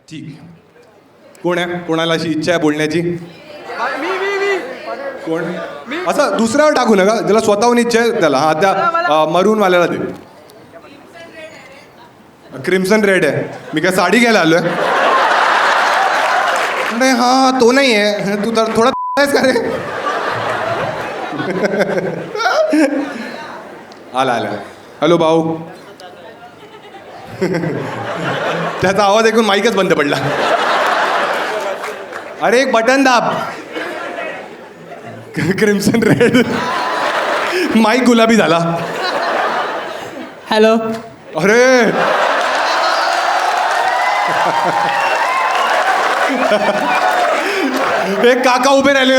ठीक. कोण आहे? कोणाला अशी इच्छा आहे बोलण्याची? कोण? असं दुसऱ्यावर टाकू नका, ज्याला स्वतःहून इच्छा आहे त्याला. हा, त्या मरूनवाल्याला दे. क्रिम्सन रेड आहे. मी काय साडी घ्यायला आलोय? नाही, हा तो नाही आहे. तू तर थोडा आहेस का रे? आला आला. हॅलो भाऊ. त्याचा आवाज ऐकून माईकच बंद पडला. अरे एक बटन दाब. Crimson red. माईक गुलाबी झाला. हॅलो. अरे एक काका उभे राहिले.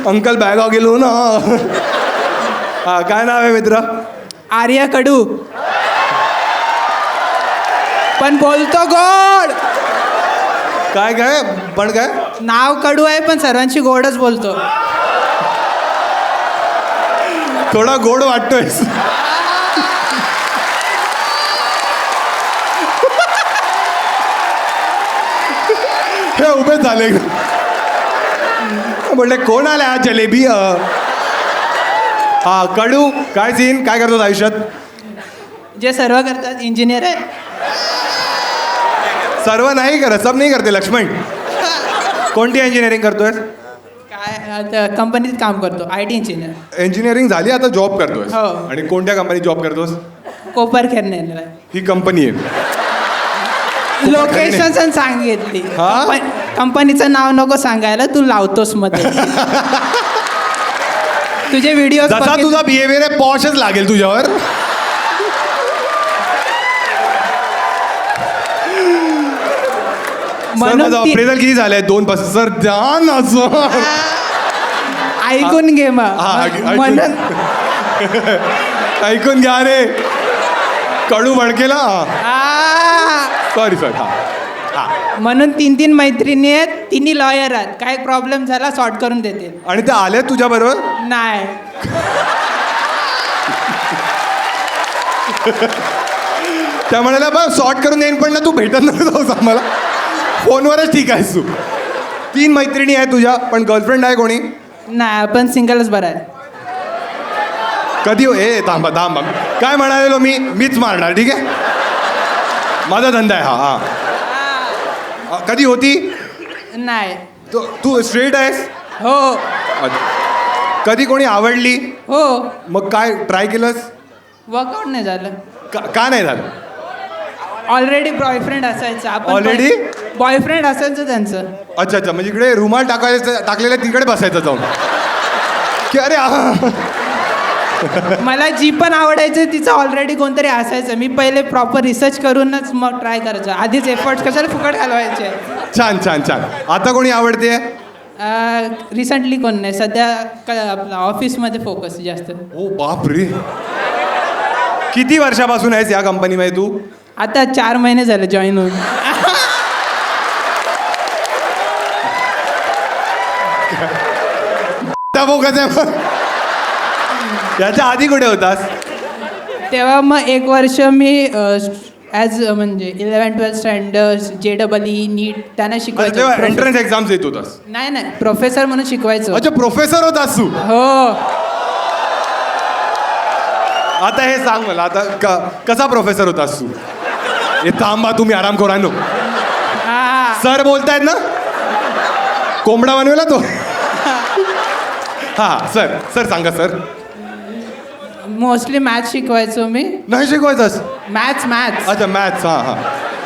अंकल बॅगा गेलो ना. हा, काय नाव आहे मित्र? आर्या कडू. पण बोलतो गोड. काय काय पण काय? नाव कडू आहे पण सर्वांची गोडच बोलतो. थोडा गोड वाटतोय. हे उभे झाले. बोलले कोण आले आज जलेबी? हा कडू, काय सीन? काय करतो आयुष्यात? जे सर्व करतात इंजिनियर आहे. सर्व नाही करत, सब नाही करते. लक्ष्मण, कोणती इंजिनिअरिंग करतोय? काय आता कंपनीत काम करतो, IT इंजिनियर. इंजिनिअरिंग झाली, आता जॉब करतोय. हो. आणि कोणत्या कंपनीत जॉब करतोस? कोपर खेळणे. ही कंपनी आहे. लोकेशन सांगितली. हा? कंपनीचं नाव नको सांगायला, तू लावतोस मध्ये. तुझे व्हिडिओ जसा तुझा बिहेवियर आहे पॉशच लागेल तुझ्यावर. सर माझं अप्रेझल किती झालंय? 2%. सर द्या ना सर. ऐकून घे मग. म्हणून ऐकून घ्या रे. कडू भडकेला. Sorry sir. हा, म्हणून 3 मैत्रिणी आहेत, तिन्ही लॉयर आहेत. काय प्रॉब्लेम झाला सॉर्ट करून देते. आणि त्या आल्या तुझ्या बरोबर? नाही. त्या म्हणाल्या बघ सॉर्ट करून येईन, पण ना तू भेटत नव्हतं आम्हाला. फोनवरच ठीक आहेस तू. 3 मैत्रिणी आहे तुझ्या, पण गर्लफ्रेंड आहे कोणी? नाही, आपण सिंगलच बरं आहे. कधी? ए थांबा थांबा. काय म्हणालेलो मीच मारणार. ठीक आहे, माझा धंदा आहे हा. हा, कधी होती? नाही. तू स्ट्रेट आहेस? हो. कधी कोणी आवडली? हो. मग काय ट्राय केलंस? वर्कआउट नाही झालं. का नाही झालं? ऑलरेडी बॉयफ्रेंड असायचं. आपण Already? बॉयफ्रेंड असायचं त्यांचं. अच्छा अच्छा, म्हणजे इकडे रुमाल टाकलेला तिकडे बसायचं जाऊन की अरे मला जी पण आवडायचं तिचं ऑलरेडी कोणतरी असायचं. मी पहिले प्रॉपर रिसर्च करूनच मग ट्राय करायचं. आधीच एफर्ट्स कशाला फुकट घालवायचे. छान छान छान. आता कोणी आवडते? रिसेंटली कोण नाही. सध्या आपला ऑफिसमध्ये फोकस जास्त. ओ बाप रे. किती वर्षापासून आहेस या कंपनीमध्ये तू? आता 4 महिने झाले जॉईन होऊन. याच्या आधी कुठे होतास? तेव्हा मग 1 वर्ष मी ॲज म्हणजे 11-12 स्टँडर्ड JEE नीट त्यांना शिकवायचं. एंट्रन्स एक्झाम्स देत होतास? नाही, प्रोफेसर म्हणून शिकवायचं. अच्छा, प्रोफेसर होतास तू? हो. आता हे सांग मला, आता कसा प्रोफेसर होतास तू? हे थांबा, तुम्ही आराम करा नो. सर बोलतायत ना? कोंबडा बनवला तो. हा सर सांगा सर. मोस्टली मॅथ्स शिकवायचो मी. नाही शिकवायचास? मॅथ्स. अच्छा मॅथ्स. हां.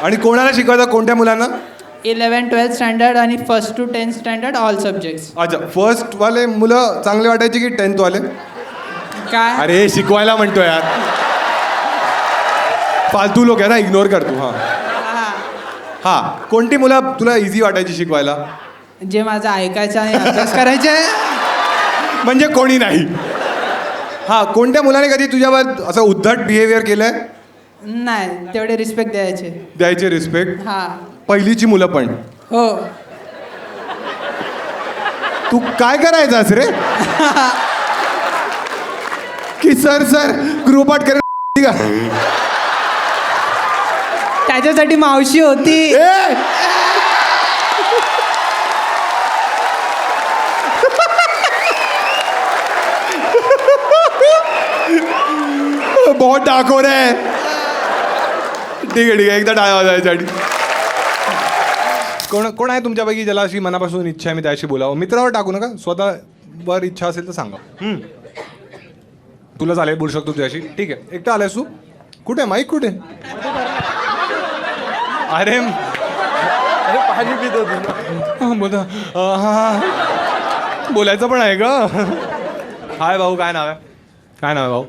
आणि कोणाला शिकवायचा? कोणत्या मुलांना? 11-12 स्टँडर्ड आणि 1st to 10th standard all subjects. अच्छा, फर्स्टवाले मुलं चांगले वाटायचे की 10th वाले? काय? अरे शिकवायला म्हणतो यार. फालतू लोक आहे ना, इग्नोर कर तू. हां. कोणती मुलं तुला इझी वाटायची शिकवायला? जे माझं ऐकायचं आणि अभ्यास करायचे. म्हणजे कोणी नाही? हां. कोणत्या मुलाने कधी तुझ्यावर असं उद्धट बिहेवियर केलंय? नाही, तेवढे रिस्पेक्ट द्यायचे रिस्पेक्ट? हां. पहिलीची मुलं पण? हो. तू काय करायचास रे? की सर ग्रुप आउट कर. त्याच्यासाठी मावशी होती. बहुत डाकोर आहे. ठीक आहे एकदा टाळ्या वाजवायसाठी. कोण आहे तुमच्यापैकी ज्याला अशी मनापासून इच्छा आहे मी त्याशी बोलावं? मित्रावर टाकू नका, स्वतःवर इच्छा असेल तर सांगा. तुला चालेल, बोलू शकतो तुझ्याशी. ठीक आहे, एकटा आलायस तू? कुठे माईक कुठे? अरे पाणी पित होतो. बोला. बोलायचं पण आहे का? हाय भाऊ, काय नाव आहे? काय नाव आहे भाऊ?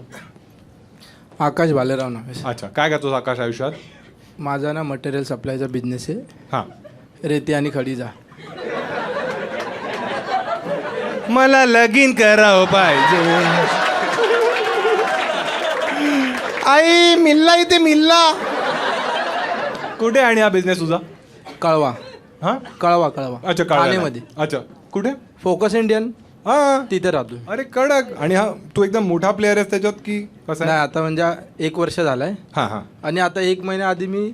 आकाश भालेराव नाव आहे. अच्छा, काय करतोस आकाश आयुष्यात? माझा ना मटेरियल सप्लायचा बिझनेस आहे. हां. रेती आणि खडीचा. मला लगीन करावं पाहिजे. आई मिल्ला इथे मिल्ला. कुठे आणि हा बिझनेस तुझा? कळवा. हा, कळवा. अच्छा, ठाण्यामध्ये. अच्छा, कुठे? फोकस इंडियन हा, तिथे राहतो. अरे कडक. आणि हा तू एकदम मोठा प्लेअर आहेस त्याच्यात की कसं नाही, आहे? आता म्हणजे 1 वर्ष झालाय. हां हां. आणि आता 1 महिन्या आधी मी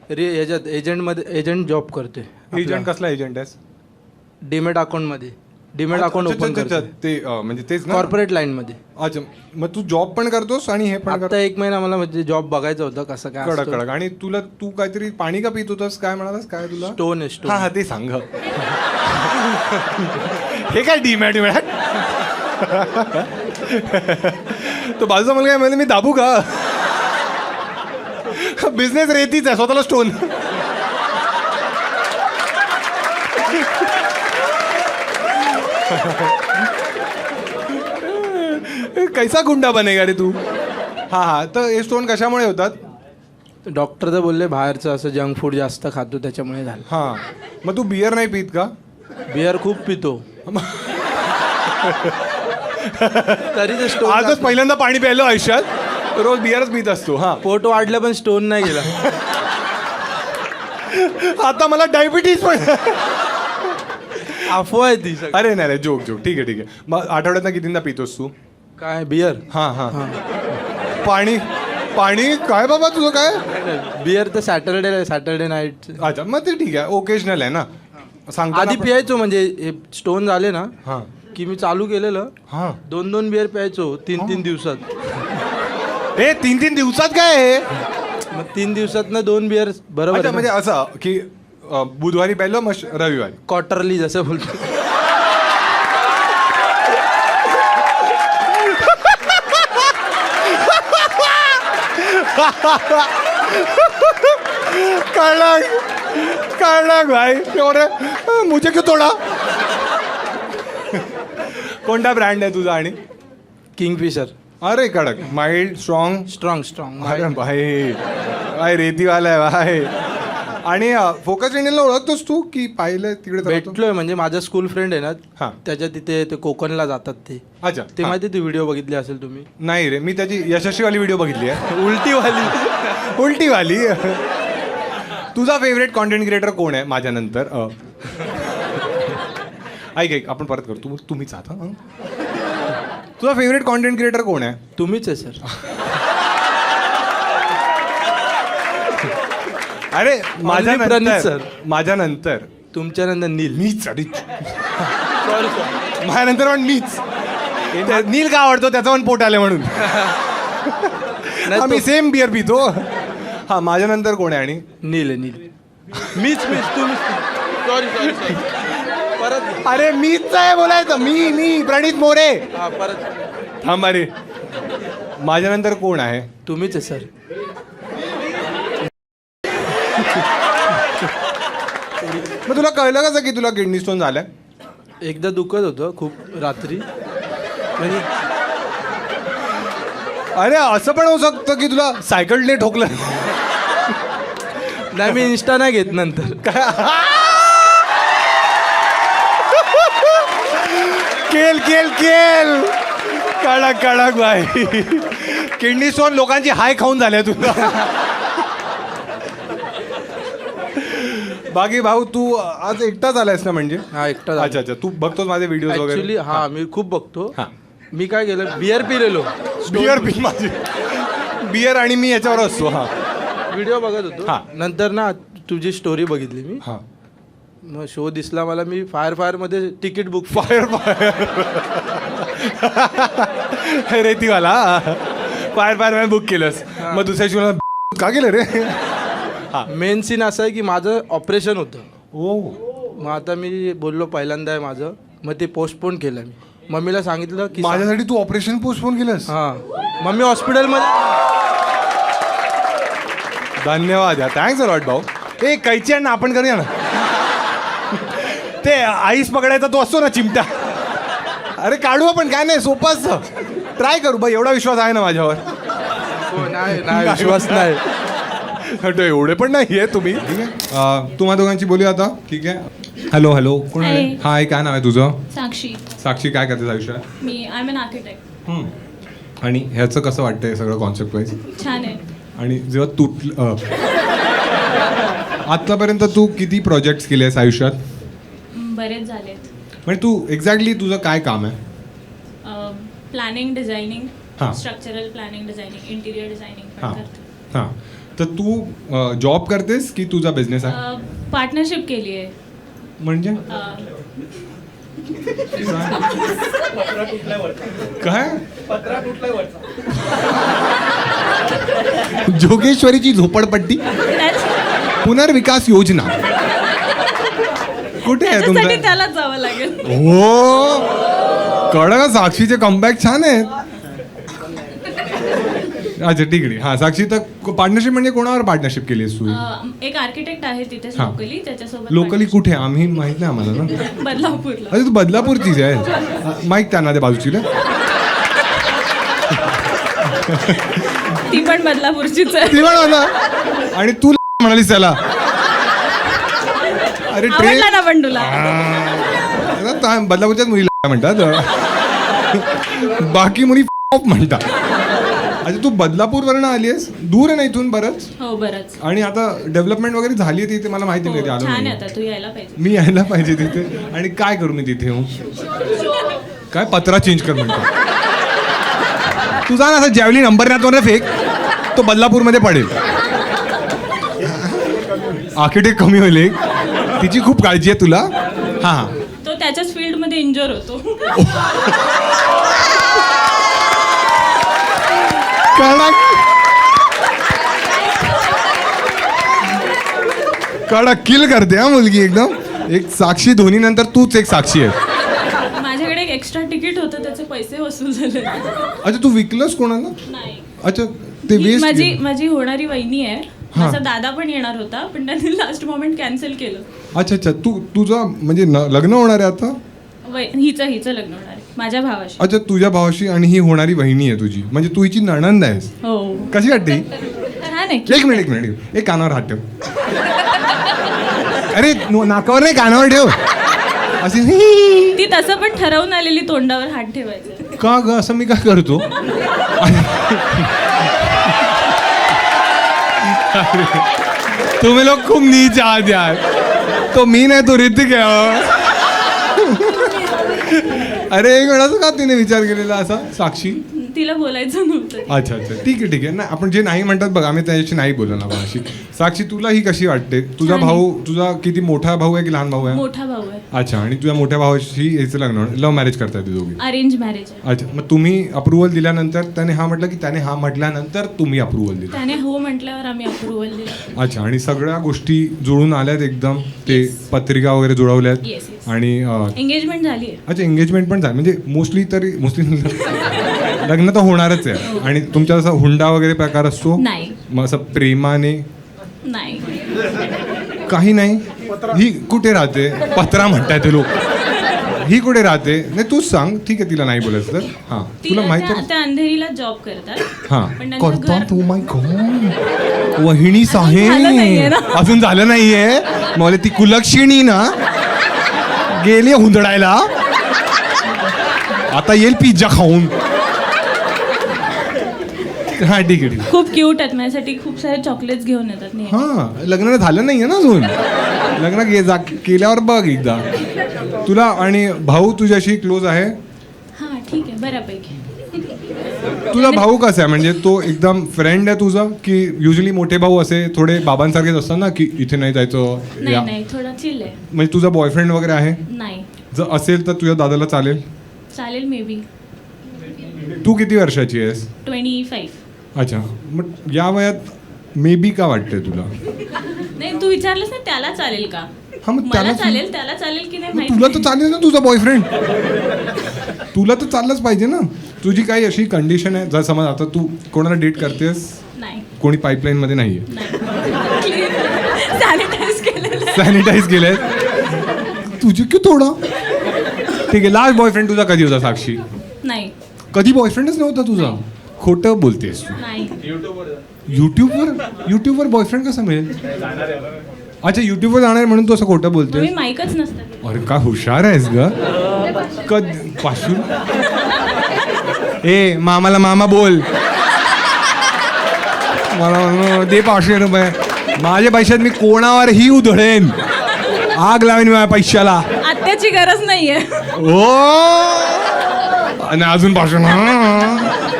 याच्यात एजंट जॉब करतोय. एजंट कसला एजंट आहेस? डीमेट अकाउंटमध्ये. डीमेट अकाउंट ओपन करतो ते म्हणजे तेच ना? कॉर्पोरेट लाईनमध्ये. अच्छा, मग तू जॉब पण करतोस आणि हे पण आता करतो? 1 महिना मला म्हणजे जॉब बघायचं होतं कसं काय कडक असतं. कडक. आणि तू काहीतरी पाणी का पित होतास? काय म्हणालास? काय तुला? स्टोन आहे, हा हा, स्टोन. ते सांग. हे काय डीमॅट मॅट? तो बाजूचा मुलगा आहे म्हणजे मी दाबू का? बिझनेस रेतीच आहे, स्वतःला स्टोन. कैसा गुंडा बनेगा रे तू? हा हा, तर हे स्टोन कशामुळे होतात? डॉक्टर तर बोलले बाहेरचं असं जंक फूड जास्त खातो त्याच्यामुळे झालं. हा, मग तू बियर नाही पित का? बियर खूप पितो. तरी ते स्टोन आजच पहिल्यांदा पाणी प्यायलो आयुष्यात. रोज बियरच पित असतो. हा, पोट वाढलं पण स्टोन नाही गेला. आता मला डायबिटीज पण. अफवा आहे ती सगळी. अरे नाही जोक ठीक आहे. मग आठवड्यात कितींदा पितोस तू? काय बियर? हां हां. पाणी काय बाबा तुझं काय? बियर तर सॅटर्डे नाईट. अच्छा, मग ते ठीक आहे, ओकेजनल आहे ना. सांगताना आधी पियायचो म्हणजे स्टोन झाले ना हां की मी चालू केलेलं. हां. 2 बियर प्यायचो 3 दिवसात. हे 3 दिवसात काय आहे? मग 3 दिवसात ना 2 बियर बरोबर अच्छा, आहे म्हणजे ना? असं की बुधवारी प्यायलो मग रविवारी. क्वार्टरली जसं बोलतो. कळलं भाई. मुझे क्यों तोडा? कोणता ब्रँड आहे तुझा? आणि किंगफिशर. अरे कडक, माइल्ड, स्ट्रॉंग. स्ट्रॉंग. अरे भाई रेतीवाला आहे भाई. आणि फोकस इंडियनला ओळखतोस तू की पाहिलं तिकडे तर होतो? भेटलोय म्हणजे माझा स्कूल फ्रेंड आहे हा. ना, त्याच्या तिथे ते कोकणला जातात ते. अच्छा, ते हा. माहिती ती व्हिडिओ बघितली असेल तुम्ही. नाही रे, मी त्याची यशस्वीवाली व्हिडिओ बघितली आहे. उलटीवाली. तुझा फेवरेट कॉन्टेंट क्रिएटर कोण आहे माझ्यानंतर? ऐक आपण परत करतो. तुम्हीच आहात. हं? तुझा फेवरेट कॉन्टेंट क्रिएटर कोण आहे? तुम्हीच आहे सर. अरे प्रणीत सर. माझ्यानंतर तुमच्यानंतर नील. मीच. अरे सॉरी सर. माझ्यानंतर पण मीच. नील का आवडतो? त्याचं पण पोट आले म्हणून. आम्ही सेम बियर पितो. हा, माझ्यानंतर कोण आहे? आणि नील मीच तुम्ही. सॉरी परत. अरे मीच आहे बोलायचं. मी प्रणित मोरे. हा परत. थांब. अरे माझ्यानंतर कोण आहे? तुम्हीच आहे सर. मग तुला कळलं कसं की तुला किडनी स्टोन झालाय? एकदा दुखत होतं खूप रात्री म्हणजे. अरे असं पण होऊ शकतं की तुला सायकलने ठोकलं. नाही, मी इंस्टा नाही घेत नंतर. केल कडक भाई. किडनी स्टोन लोकांची हाय खाऊन झाल्या तुला. बाकी भाऊ तू आज एकटाच आलायस ना? म्हणजे हा, एकटा. अच्छा, तू बघतोस माझे व्हिडिओ वगैरे? ऍक्च्युली हा, मी खूप बघतो. हा. मी काय केलं, बियर पिलेलो. बियर पी माझी. बियर आणि मी याच्यावर असतो. हा, व्हिडिओ बघत हा. होतो नंतर ना तुझी स्टोरी बघितली मी हा मग शो दिसला मला मी फायर मध्ये तिकीट बुक फायर रेतीवाला फायर बुक केलंस मग दुसऱ्या शिवाय का केलं रे? मेन सीन असं आहे की माझं ऑपरेशन होतं ओ मग आता मी बोललो पहिल्यांदा आहे माझं मग ते पोस्टपोन केलं मी मम्मीला सांगितलं की माझ्यासाठी तू ऑपरेशन पोस्टपोन केलंस? हां मम्मी हॉस्पिटलमध्ये धन्यवाद या थँक्स अ लॉट भाऊ. ए कैची आहे ना आपण करूया ना ते आईस पकडायचा तो असतो ना चिमटा. अरे काढू आपण काय नाही सोपं असतं ट्राय करू बा एवढा विश्वास आहे ना माझ्यावर. हो, नाही विश्वास नाही हटो एवढे पण नाही आहे तुम्ही. ठीक आहे तुम्हा दोघांची बोलूया आता. ठीक आहे हॅलो हॅलो कोण आहे? Hi. हाय काय नाव आहे तुझं? साक्षी. साक्षी काय करते आयुष्यात? मी आय एम एन आर्किटेक्ट. आणि ह्याचं कसं वाटतंय सगळं कॉन्सेप्ट वाईज? छान आहे. आणि जेव्हा तुटलं आत्तापर्यंत तू किती प्रोजेक्ट्स केले आहेस आयुष्यात? बरेच झालेत. म्हणजे तू एक्झॅक्टली तुझं काय काम आहे? प्लॅनिंग डिझायनिंग हां. Structural planning designing interior designing हां पण करते. हां तर तू जॉब करतेस की तुझा बिझनेस आहे? पार्टनरशिप केली आहे. म्हणजे काय? जोगेश्वरीची झोपडपट्टी पुनर्विकास योजना कुठे आहे त्याच्यासाठी तुमचं? त्यालाच जावं लागेल. हो कळलं. साक्षीचे कमबॅक छान आहेत. अच्छा ठीक आहे. हा साक्षी तर पार्टनरशिप म्हणजे कोणावर पार्टनरशिप केली आहेस तू? एक आर्किटेक्ट आहे तिथेच हां. लोकली त्याच्यासोबत. लोकली कुठे? आम्ही माहित नाही आम्हाला ना. बदलापूरला. अरे तू बदलापूरचीच आहे. माहित त्यांना त्या बाजूची ना. ती पण बदलापूरचीच आहे. ती म्हणा ना. आणि तू म्हणालीस त्याला अरे आवडला ना पण तुला? बदलापूरच्याच मुलीला म्हणतात बाकी मुली म्हणतात. अच्छा तू बदलापूरवरनं आली आहेस? दूर आहे ना इथून बरंच? हो बरंच. आणि आता डेव्हलपमेंट वगैरे झाली आहे तिथे मला माहिती नाही. हो, आलो छान आहे नाही. आता. तू यायला पाहिजे. मी यायला पाहिजे तिथे. आणि काय करू मी तिथे येऊन? काय पत्रा चेंज कर म्हणतो तुझा ना असं जॅवलिन अंबरनाथवर फेक तो बदलापूरमध्ये पडेल. आर्किटेक्ट कमी होईल एक. तिची खूप काळजी आहे तुला. हां हां तो त्याच्याच फील्डमध्ये इंजर होतो. कडक किल करते हा मुलगी एकदम. एक साक्षी धोनी नंतर तूच एक साक्षी आहे. माझ्याकडे एक एक्स्ट्रा तिकीट होतं त्याचे पैसे वसूल झाले. अच्छा तू विकलंस कोणाला? नाही. अच्छा ते ही वेस्ट. माझी होणारी वहिनी आहे. हां. माझा दादा पण येणार होता पण त्यांनी लास्ट मोमेंट कॅन्सल केलं. अच्छा अच्छा तुझं म्हणजे लग्न होणार आहे आता? हिचं लग्न होणार आहे माझ्या भावाशी. अच्छा तुझ्या भावाशी. आणि ही होणारी बहिणी आहे तुझी म्हणजे तू हिची नणंद आहेस. हो. कशी वाटते? छान आहे. एक मिनिट एक कानावर हात ठेव. अरे नाकावर नाही कानावर ठेव. अशी ती तसं पण ठरवून आलेली तोंडावर हात ठेवायचा. का ग असं मी का करतो? तुम्ही लोक खूप नीच आहात यार. तो मी नाही तो ऋतिक आहे. अरे एक वेळाच का तिने विचार केलेला असा साक्षी? तिला बोलायचं नव्हतं. अच्छा ठीक आहे ना. आपण जे नाही म्हणतात बघ आम्ही त्याच्याशी नाही बोललो ना कोणाशी. साक्षी तुला ही कशी वाटते? तुझा छान भाऊ तुझा किती मोठा भाऊ आहे की लहान भाऊ आहे? मोठा भाऊ आहे. अच्छा. आणि तुझ्या मोठ्या भावाशी याचं लग्न लव्ह मॅरेज करताय ते दोघी? अरेंज मॅरेज आहे. अच्छा मग तुम्ही अप्रुव्हल दिल्यानंतर त्याने हा म्हटलं की त्याने हा म्हटल्यानंतर तुम्ही अप्रुव्हल दिलं? त्याने हो म्हटल्यावर आम्ही अप्रुव्हल दिलं. अच्छा. आणि सगळ्या गोष्टी जुळून आल्यात एकदम ते पत्रिका वगैरे जुळवल्यात? Yes, yes. आणि एंगेजमेंट झाली आहे. अच्छा एंगेजमेंट पण झाली म्हणजे मोस्टली लग्न तर होणारच आहे. आणि तुमच्या असा हुंडा वगैरे प्रकार असतो? नाही. मग असं प्रेमाने नाही. काही नाही. ही कुठे राहते? पत्रा म्हणताय ते लोक. ही कुठे राहते? नाही तूच सांग. ठीक आहे तिला नाही बोलायचं तर. हां तुला माहिती आहे? त्या अंधेरीला जॉब करतात. हां पण त्यांचं करता घर- तू माय गॉड. वहिनीच आहे. झालं नाहीये ना. अजून झालं नाहीये. मला ती कुलक्षिणी ना गेली हुंदडायला. आता येईल पिझ्झा खाऊन. हा ठीक आहे. खूप क्यूट आहेत. माझ्यासाठी खूप सारे चॉकलेट्स घेऊन येतात नेहमी. हां लग्न झालं नाहीये ना अजून. लग्न केल्यावर बघ एकदा. तुला आणि भाऊ तुझ्याशी क्लोज आहे? हां ठीक आहे बऱ्यापैकी. तुझा भाऊ कसा आहे म्हणजे तो एकदम फ्रेंड आहे तुझा की युजली मोठे भाऊ असे थोडे बाबांसारखेच असतात ना की इथे नाही जायचं नाही नाही थोडा चिल आहे. म्हणजे तुझा बॉयफ्रेंड वगैरे आहे नाही जर असेल तर तुझ्या दादाला चालेल. चालेल मे बी. तू किती वर्षाची आहेस? 25. अच्छा मग या वयात मे बी का वाटतंय तुला? नाही तू विचारलंस ना त्याला चालेल का? हा मग मला त्याला चालेल त्याला चालेल की नाही मग माहिती तुला तर नाही. चालेल ना तुझा बॉयफ्रेंड. तुला तर चाललंच पाहिजे ना. तुझी काही अशी कंडिशन आहे जर समज आता तू कोणाला डेट करतेस नाही कोणी पाईपलाईन मध्ये नाहीये सॅनिटाईज केलेलं आहे. सॅनिटाईज केलंय तुझी की थोडं ठीक आहे. लास्ट बॉयफ्रेंड तुझा कधी होता साक्षी? नाही कधी बॉयफ्रेंडच नव्हता तुझा? खोटं बोलतेस तू. नाही युट्यूबवर बॉयफ्रेंड कसा मिळेल? अच्छा युट्यूबवर जाणार आहे म्हणून तू असं खोटं मी बोलतेस? माईकच नसतं. अरे काय हुशार आहेस ग. पासून ए मामाला मामा बोल मला दे 500 रुपये. माझ्या पैशात मी कोणावरही उधळेन. आग लावेन माझ्या पैशाला. आत्याची गरज नाहीये. ओ आणि अजून पासून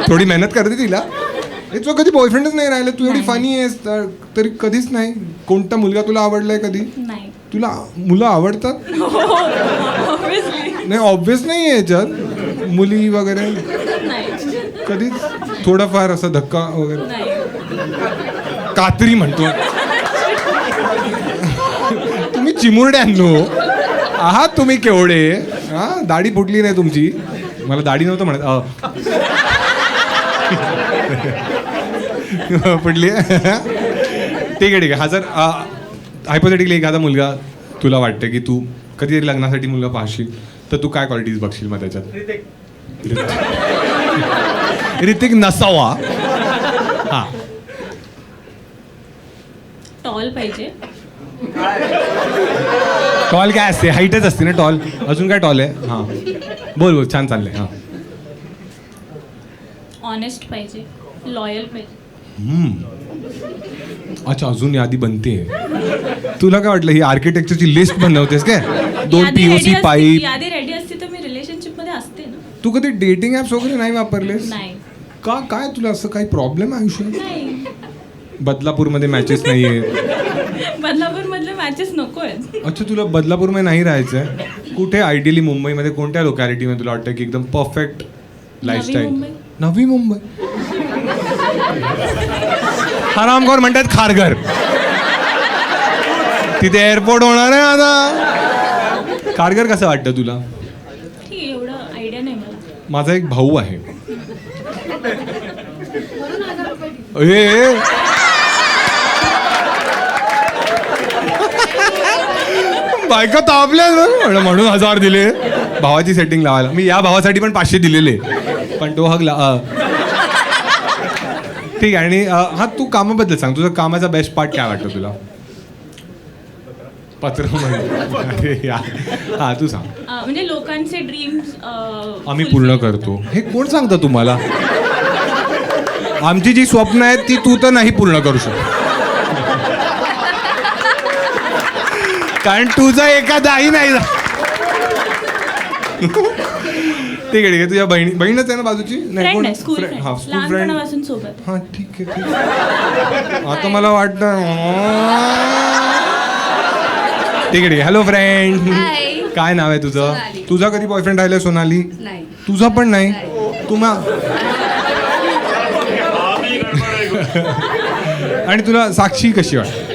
थोडी मेहनत करते तिला. हे तुझा कधी बॉयफ्रेंडच नाही राहिलं. तू एवढी फनी आहेस तरी कधीच नाही. कोणता मुलगा तुला आवडलाय कधी? नाही तुला मुलं आवडतात? ऑब्विसली नाही ऑब्विस नाही आहे याच्यात मुली वगैरे नाही कधीच थोडाफार असा धक्का वगैरे नाही. कात्री म्हणतो. तुम्ही चिमुरड्यांनो आहात तुम्ही केवढे. हा दाढी फुटली नाही तुमची. मला दाढी नव्हतं म्हणत फुटली. ठीक आहे हा जर हायपोथेटिकली एखादा मुलगा तुला वाटतं की तू कधीतरी लग्नासाठी मुलगा पाहशील तर तू काय क्वालिटीज बघशील मग त्याच्यात? ऋतिक नसावा. हा टॉल पाहिजे. टॉल काय असते? हाईटच असते ना टॉल. अजून काय टॉल आहे? हां बोल बोल छान चाललंय. हां ऑनेस्ट पाहिजे. लॉयल पाहिजे. अच्छा अजून यादी बनते. तुला काय वाटलं ही आर्किटेक्चरची लिस्ट बनवतेस काय? 2 यादी ready POC असती- पाईप. यादी रेडी असती तर मी रिलेशनशिप मध्ये असते ना. तू कधी डेटिंग ऍप्स वगैरे नाही वापरलेस? नाही का काय तुला असं काही प्रॉब्लेम आहे आयुष्यात? नाही बदलापूरमध्ये मॅचेस नाही आहेत. बदलापूर मधले मॅचेस नको आहेत. अच्छा तुला बदलापूरमध्ये नाही राहायचंय. कुठे आयडियली मुंबईमध्ये कोणत्या लोकॅलिटीमध्ये तुला वाटतं की एकदम परफेक्ट लाईफस्टाईल? मुंबई. नवी मुंबई. हरामखोर म्हणतात खारघर. तिथे एअरपोर्ट होणार आहे आता. खारघर कसं वाटतं तुला? ठीक आहे एवढं आयडिया नाही मला. माझा एक भाऊ आहे. ए बायका तापल्या म्हणून 1000 दिले भावाची सेटिंग लावायला. मी या भावासाठी पण 500 दिलेले पण तो हगला. ठीक आहे. आणि हा तू कामाबद्दल सांग. तुझं कामाचा बेस्ट पार्ट काय वाटतं तुला? पत्र अरे यार हा तू सांग. म्हणजे लोकांचे ड्रीम्स आम्ही पूर्ण करतो. हे कोण सांगतं तुम्हाला? आमची जी स्वप्न आहेत ती तू तर नाही पूर्ण करू शकत. कारण तुझा एखादाही नाही. ठीक आहे तुझ्या बहीणच आहे ना बाजूची? फ्रेंड आहे स्कूल फ्रेंड. हा फ्रेंड स्कूल फ्रेंड. लहानपणापासून सोबत. हा ठीक आहे. आता मला वाटतं ठीक आहे. Hello friend. Hi. काय नाव आहे तुझं? सोनाली. तुझा कधी बॉयफ्रेंड राहिलाय सोनाली? नाही. तुझा पण नाही? तुम्हा आणि तुला साक्षी कशी वाटते?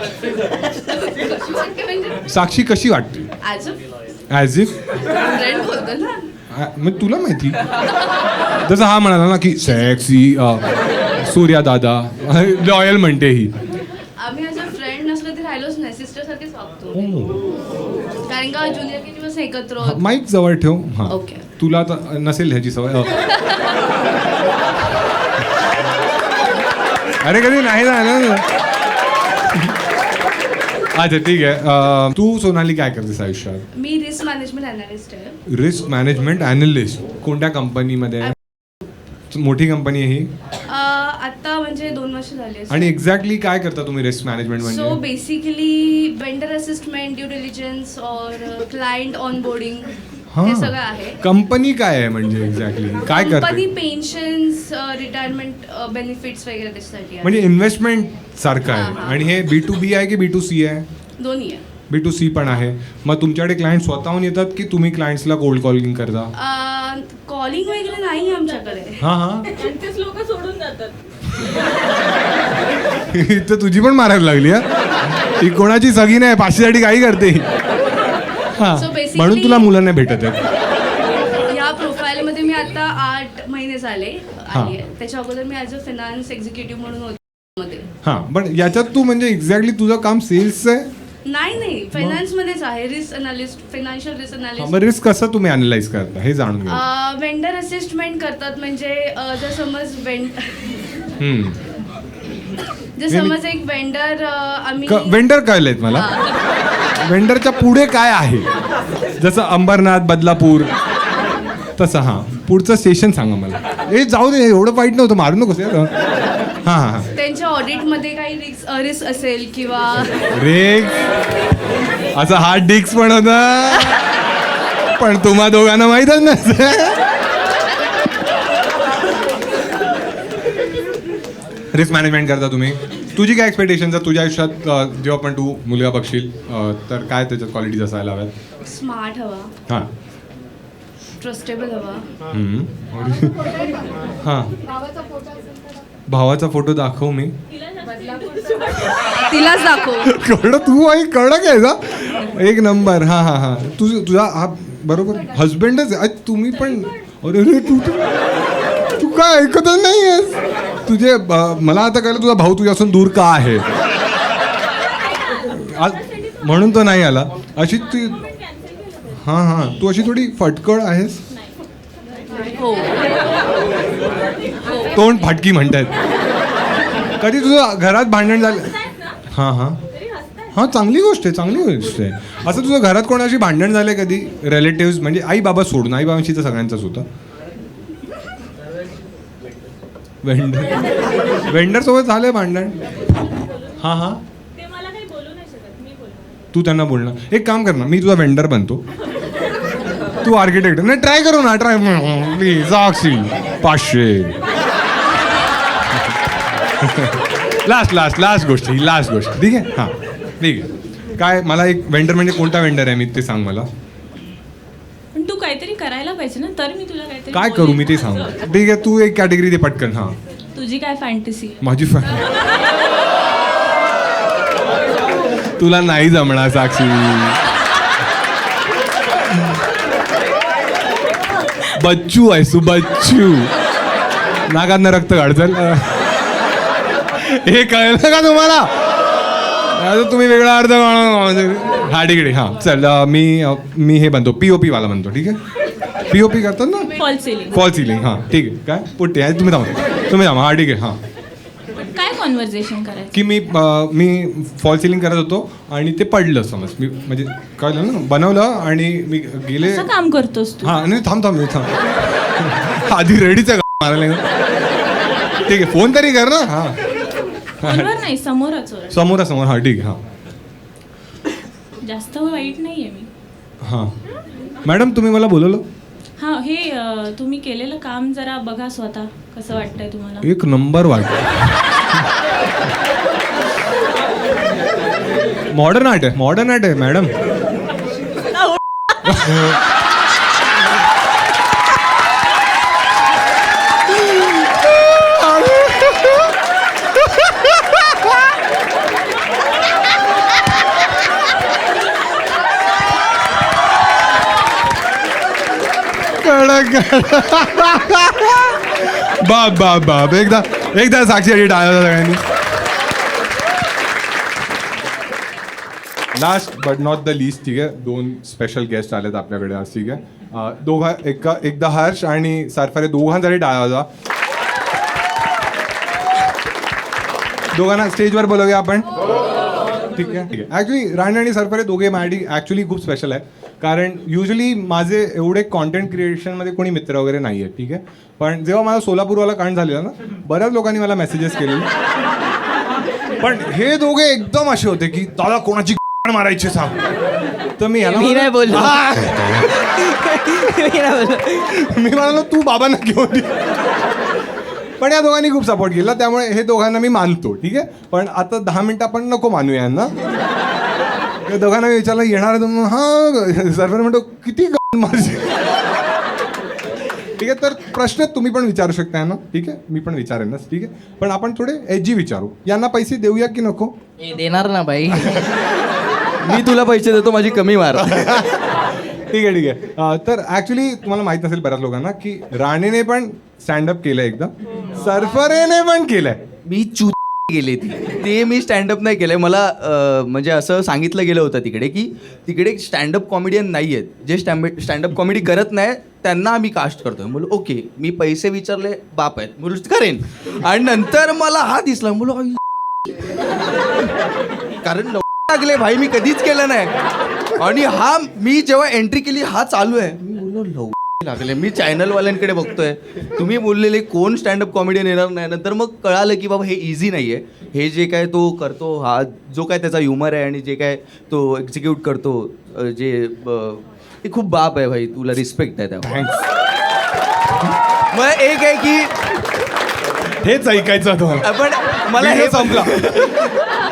साक्षी कशी वाटते? ॲज इफ फ्रेंड बोलतो ना. मग तुला माहिती जसं हा म्हणाला ना की सेक्सी सूर्या दादा लॉयल म्हणते ही. आम्ही ॲज अ फ्रेंड नसलं तरी राहिलोच नाही. सिस्टर सारखेच वागतो. कारण का ज्युनियर के दिवस एकत्र होतो. माईक जवळ ठेव. हा ओके. तुला तर नसेल ह्याची सवय. अरे कधी नाही ना. अच्छा ठीक आहे. तू सोनाली काय करतेस आयुष्यात? मी रिस्क मॅनेजमेंट अनालिस्ट आहे. Risk management analyst. कोणत्या कंपनीमध्ये? मोठी कंपनी आहे ही. आत्ता म्हणजे 2 वर्ष झाली. आणि एक्झॅक्टली काय करता तुम्ही रिस्क मॅनेजमेंट सो म्हणजे? बेसिकली वेंडर असिस्टमेंट, ड्यू डिलिजन्स और क्लायंट ऑनबोर्डिंग हे सगळं आहे. कंपनी काय आहे म्हणजे एक्झॅक्टली काय कंपनी करते? पेन्शन्स रिटायरमेंट बेनिफिट्स वगैरे त्याच्यासाठी आहे. म्हणजे इन्व्हेस्टमेंट सारखं आहे. हां. आणि हे B2B आहे की B2C आहे? दोन्ही आहे. B2C पण आहे. मग तुमच्याकडे क्लायंट स्वतःहून येतात की तुम्ही क्लायंट्सला कोल्ड कॉलिंग करता? कॉलिंग वगैरे नाही आमच्याकडे. हां तेच लोक सोडून जातात. इथं तुझी पण मारायला लागली हा. ही कोणाची सगी नाही, 500साठी काही करते. हां So basically- म्हणून तुला मुलं नाही भेटत आहेत. या प्रोफाईलमध्ये मी आता 8 महिने झाले हां. आली आहे. त्याच्या अगोदर मी ॲज अ फायनान्स एक्झिक्युटिव्ह म्हणून होते मध्ये. हां पण याच्यात तू म्हणजे एक्झॅक्टली तुझं काम सेल्सचं आहे? नाही फायनान्समध्येच आहे. रिस्क अनालिस्ट, फायनान्शियल रिस्क हां, अनालिस्ट. मग रिस्क कसं तुम्ही अनालाइज करता हे जाणून घ्या. वेंडर असिस्टमेंट करतात. म्हणजे जर समज जर समज एक वेंडर आम्ही वेंडर कळलेत मला. वेंडरच्या पुढे काय आहे? जसं अंबरनाथ, बदलापूर तसं. हां पुढचं स्टेशन सांगा मला. ए जाऊ दे, एवढं वाईट नव्हतं, मारू नकोस यार. हां हां त्यांच्या ऑडिटमध्ये काही रिस्क असेल किंवा रेग असं हार्ड डिस्क पण होता, पण तुम्हा दोघांना माहीतच नसतं. रिस्क मॅनेजमेंट करता तुम्ही. तुझी काय एक्सपेक्टेशन आहे तुझ्या आयुष्यात जेव्हा पण तू मुलगा बघशील तर काय त्याच्यात क्वालिटीज असायला हव्यात? स्मार्ट हवा, हां ट्रस्टेबल हवा. हां भावाचा फोटो दाखव मी. तिलाच दाखव. कळलं तू आई, कळलं काय जा एक नंबर. हां हां हां तुझा हा बरोबर हजबंडच आहे. तुम्ही पण अरे रे तू काय ऐकतच नाही आहेस. तुझे मला आता कळलं तुझा भाऊ तुझ्यापासून दूर का आहे. म्हणून तो नाही आला. अशी ती हां तू अशी थोडी फटकळ आहेस. हो. तोंड फाटकी म्हणतात. कधी तुझं घरात भांडण झालं? हां चांगली गोष्ट आहे. असं तुझं घरात कोणाशी भांडण झालंय कधी? रिलेटिव्स म्हणजे आई बाबा सोडून. आई बाबांशी तर सगळ्यांचंच होतं. वेंडर सोबत झालंय भांडण? हां ते मला काही बोलू नाही शकत, मी बोलणार. तू त्यांना बोलणार. एक काम कर ना, मी तुझा वेंडर बनतो, तू आर्किटेक्ट. नाही ट्राय करू ना, ट्राय प्लीज. साक्षी 500. लास्ट गोष्ट ठीक आहे. हां ठीक आहे. काय मला एक वेंडर म्हणजे कोणता वेंडर आहे मी ते सांग मला. पण तू काहीतरी करायला पाहिजे ना, तर मी तुला काहीतरी काय करू मी ते सांग. ठीक आहे तू एक कॅटेगरी दे पटकन. हां तुझी काय फॅन्टसी? माझी तुला नाही जमणार साक्षी. बच्चू आहेस तू, बच्चू. नाकातनं रक्त काढचल. हे कळलं का तुम्हाला? आता तुम्ही वेगळा अर्थ. हा ठीक आहे. हां चल मी हे बनतो POP वाला बनतो. ठीक आहे. POP करतात ना, फॉल सिलिंग. हां ठीक आहे. काय पुट्टे आहे तुम्ही थांबा. हां ठीक आहे. हां काय कॉन्व्हर्सेशन करायचं की मी फॉल सिलिंग करत होतो आणि ते पडलं समज. मी म्हणजे कळलं ना, बनवलं आणि मी गेले. असं काम करतोस तू? हां नाही थांब आधी रेडीचं मारायला. ठीक आहे फोन तरी कर ना. हां फोनवर नाही, समोरच. समोरासमोर. हां ठीक आहे. हां जास्त वाईट नाहीये मी. हां मॅडम तुम्ही मला बोलवलं? हा हे तुम्ही केलेलं काम जरा बघा स्वतः, कसं वाटतंय तुम्हाला? एक नंबर वाटतं. मॉडर्न आर्ट आहे मॅडम. बाप एकदा साक्षीसाठी टाळा सगळ्यांनी. Last but not the list. ठीक आहे 2 स्पेशल गेस्ट आलेत आपल्याकडे आज. ठीक आहे एकदा हर्ष आणि सरफरे दोघांसाठी टाळा होता. दोघांना स्टेजवर बोलवूया आपण. ठीक आहे. ॲक्च्युली राणी आणि सरफरे दोघे माझ्यासाठी ॲक्च्युली खूप स्पेशल आहे. कारण युजली माझे एवढे कॉन्टेंट क्रिएशनमध्ये कोणी मित्र वगैरे नाही आहेत. ठीक आहे. पण जेव्हा माझा सोलापूरवाला कांड झालेला ना, बऱ्याच लोकांनी मला मेसेजेस केलेले. पण हे दोघे एकदम असे होते की दादा कोणाची मारायची सांग. तर मी याला मी नाही बोललो. हा. मी नाही बोललो. मी म्हणालो तू बाबांना घेऊन ये. पण या दोघांनी खूप सपोर्ट केला, त्यामुळे हे दोघांना मी मानतो. ठीक आहे, पण आता 10 मिनिटं आपण नको मानू यांना. या दोघांना मी विचारलं येणार आहे तुम्ही? हा. सर्वर म्हणतो किती माझी. ठीक आहे, तर प्रश्न तुम्ही पण विचारू शकताय ना. ठीक आहे, मी पण विचारेनच. ठीक आहे, पण आपण थोडे एजी विचारू. यांना पैसे देऊया की नको? ए, देणार ना बाई. मी तुला पैसे देतो, माझी कमी मार. ठीक आहे, ठीक आहे. तर ॲक्च्युली तुम्हाला माहीत नसेल बऱ्याच लोकांना की राणेने पण स्टँडअप केलंय एकदा, सरफरेने पण केलंय. मी चूत गेली ती, ते मी स्टँडअप नाही केलंय. मला म्हणजे असं सांगितलं गेलं होतं तिकडे की तिकडे स्टँडअप कॉमेडियन नाही आहेत, जे स्टँडअप कॉमेडी करत नाही त्यांना आम्ही कास्ट करतोय. बोलू ओके, मी पैसे विचारले, बाप आहेत, बोलू करेन. आणि नंतर मला हा दिसला, बोलू कारण लागले भाई, मी कधीच केलं नाही. आणि हा मी जेव्हा एंट्री केली, हा चालू आहे. मी बोललो लागले, मी चॅनलवाल्यांकडे बघतोय, तुम्ही बोललेले कोण स्टँडअप कॉमेडियन येणार नाही. नंतर मग कळालं की बाबा हे इझी नाही आहे. हे जे काय तो करतो, हा जो काय त्याचा ह्युमर आहे आणि जे काय तो एक्झिक्यूट करतो, जे ते खूप बाप आहे भाई, तुला रिस्पेक्ट आहे त्यावर. मग एक आहे की हेच ऐकायचं होतं. आपण मला हे संपला.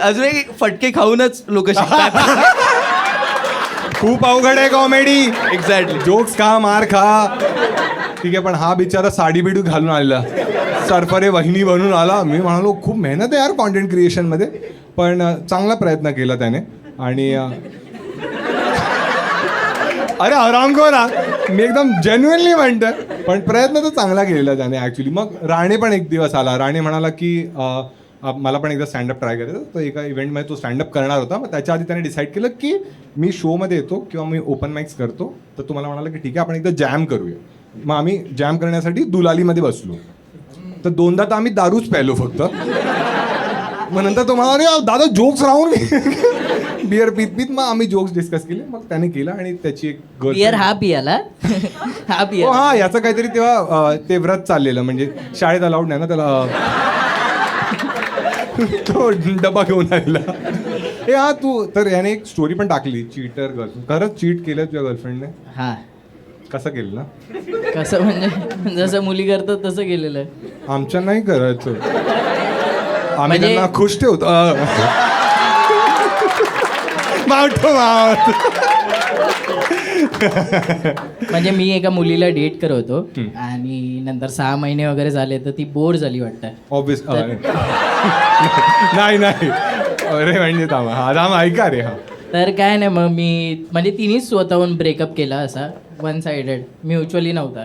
अजून एक फटके खाऊनच लोक शिकतात. खूप अवघड आहे कॉमेडी. एक्झॅक्टली. जोक्स खा, मार खा. ठीक आहे, पण हा बिचारा साडी बिडू घालून आलेला, सरफरे वहिनी बनून आला. मी म्हणालो खूप मेहनत आहे यार कॉन्टेंट क्रिएशनमध्ये, पण चांगला प्रयत्न केला त्याने. आणि अरे आरामखोर हा, मी एकदम जेन्युइनली म्हणतोय, पण प्रयत्न तर चांगला केलेला त्याने ॲक्च्युली. मग राणे पण एक दिवस आला. राणे म्हणाला की मला पण एकदा स्टँडअप ट्राय करायचं. तर एका इव्हेंटमध्ये तो स्टँडअप करणार होता. मग त्याच्या आधी त्याने डिसाईड केलं की मी शोमध्ये येतो किंवा मी ओपन माइक्स करतो. तर तुम्हाला म्हणाला की ठीक आहे, आपण एकदा जॅम करूया. मग आम्ही जॅम करण्यासाठी दुलालीमध्ये बसलो. तर 2दा तर आम्ही दारूच प्यायलो फक्त. मग नंतर तो म्हणाला अरे दादा जोक्स राहून बिअर पीत मग आम्ही जोक्स डिस्कस केले. मग त्याने केला आणि त्याची एक बियर हा पियाला हा पिया. हा, याचं काहीतरी तेव्हा ते व्रत चाललेलं, म्हणजे शाळेत अलाउड नाही ना त्याला. तो डबा घेऊन आलेला. ए हा तू तर याने एक स्टोरी पण टाकली, चीटर गर्लफ्रेंड. खरंच चीट केलं तुझ्या गर्लफ्रेंडने? हा. कसं केलं ना? कसं म्हणजे जसं मुली करतात तसं केलेलं. आमच्या नाही करायचं, आम्ही म्हणजे- त्यांना खुश ठेवतो. मावतो मावत. म्हणजे मी एका मुलीला डेट करत होतो आणि नंतर 6 महिने वगैरे झाले तर ती बोर झाली वाटतं. ऑब्विस नाही नाही, अरे म्हणजे थांबा, हा थांब ऐका रे. हा तर काय नाही, मग मी म्हणजे तिनेच स्वतःहून ब्रेकअप केला, असा 1 साइडेड, म्युच्युअली नव्हता.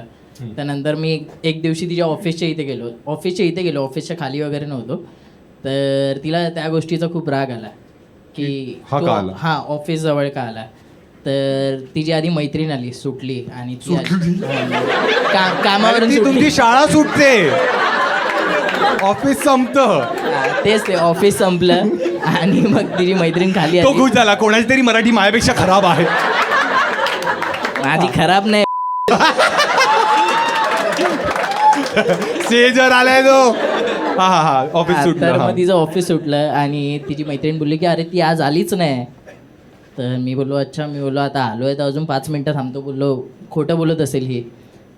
त्यानंतर मी एक दिवशी तिच्या ऑफिसच्या इथे गेलो, ऑफिसच्या खाली वगैरे नव्हतो. तर तिला त्या गोष्टीचा खूप राग आला की हा का आला? हा, ऑफिस जवळ का आला. तर तिची आधी मैत्रीण आली, सुटली. आणि ती कामावरून ती सुटली. तुमची शाळा सुटते, ऑफिस संपतं. तेच ते, ऑफिस संपलं आणि मग तिची मैत्रीण खाली तो आली. खुश झाला, कोणाची तरी मराठी माझ्यापेक्षा खराब आहे. माझी खराब नाही. स्टेजवर आलाय तो. हा हा हा, ऑफिस तर सुटलं. मग तिचं ऑफिस सुटलं आणि तिची मैत्रीण बोलली की अरे ती आज आलीच नाही. तर मी बोललो अच्छा. मी बोललो आता आलो आहे तर अजून 5 मिनटं थांबतो. बोललो खोटं बोलत असेल ही.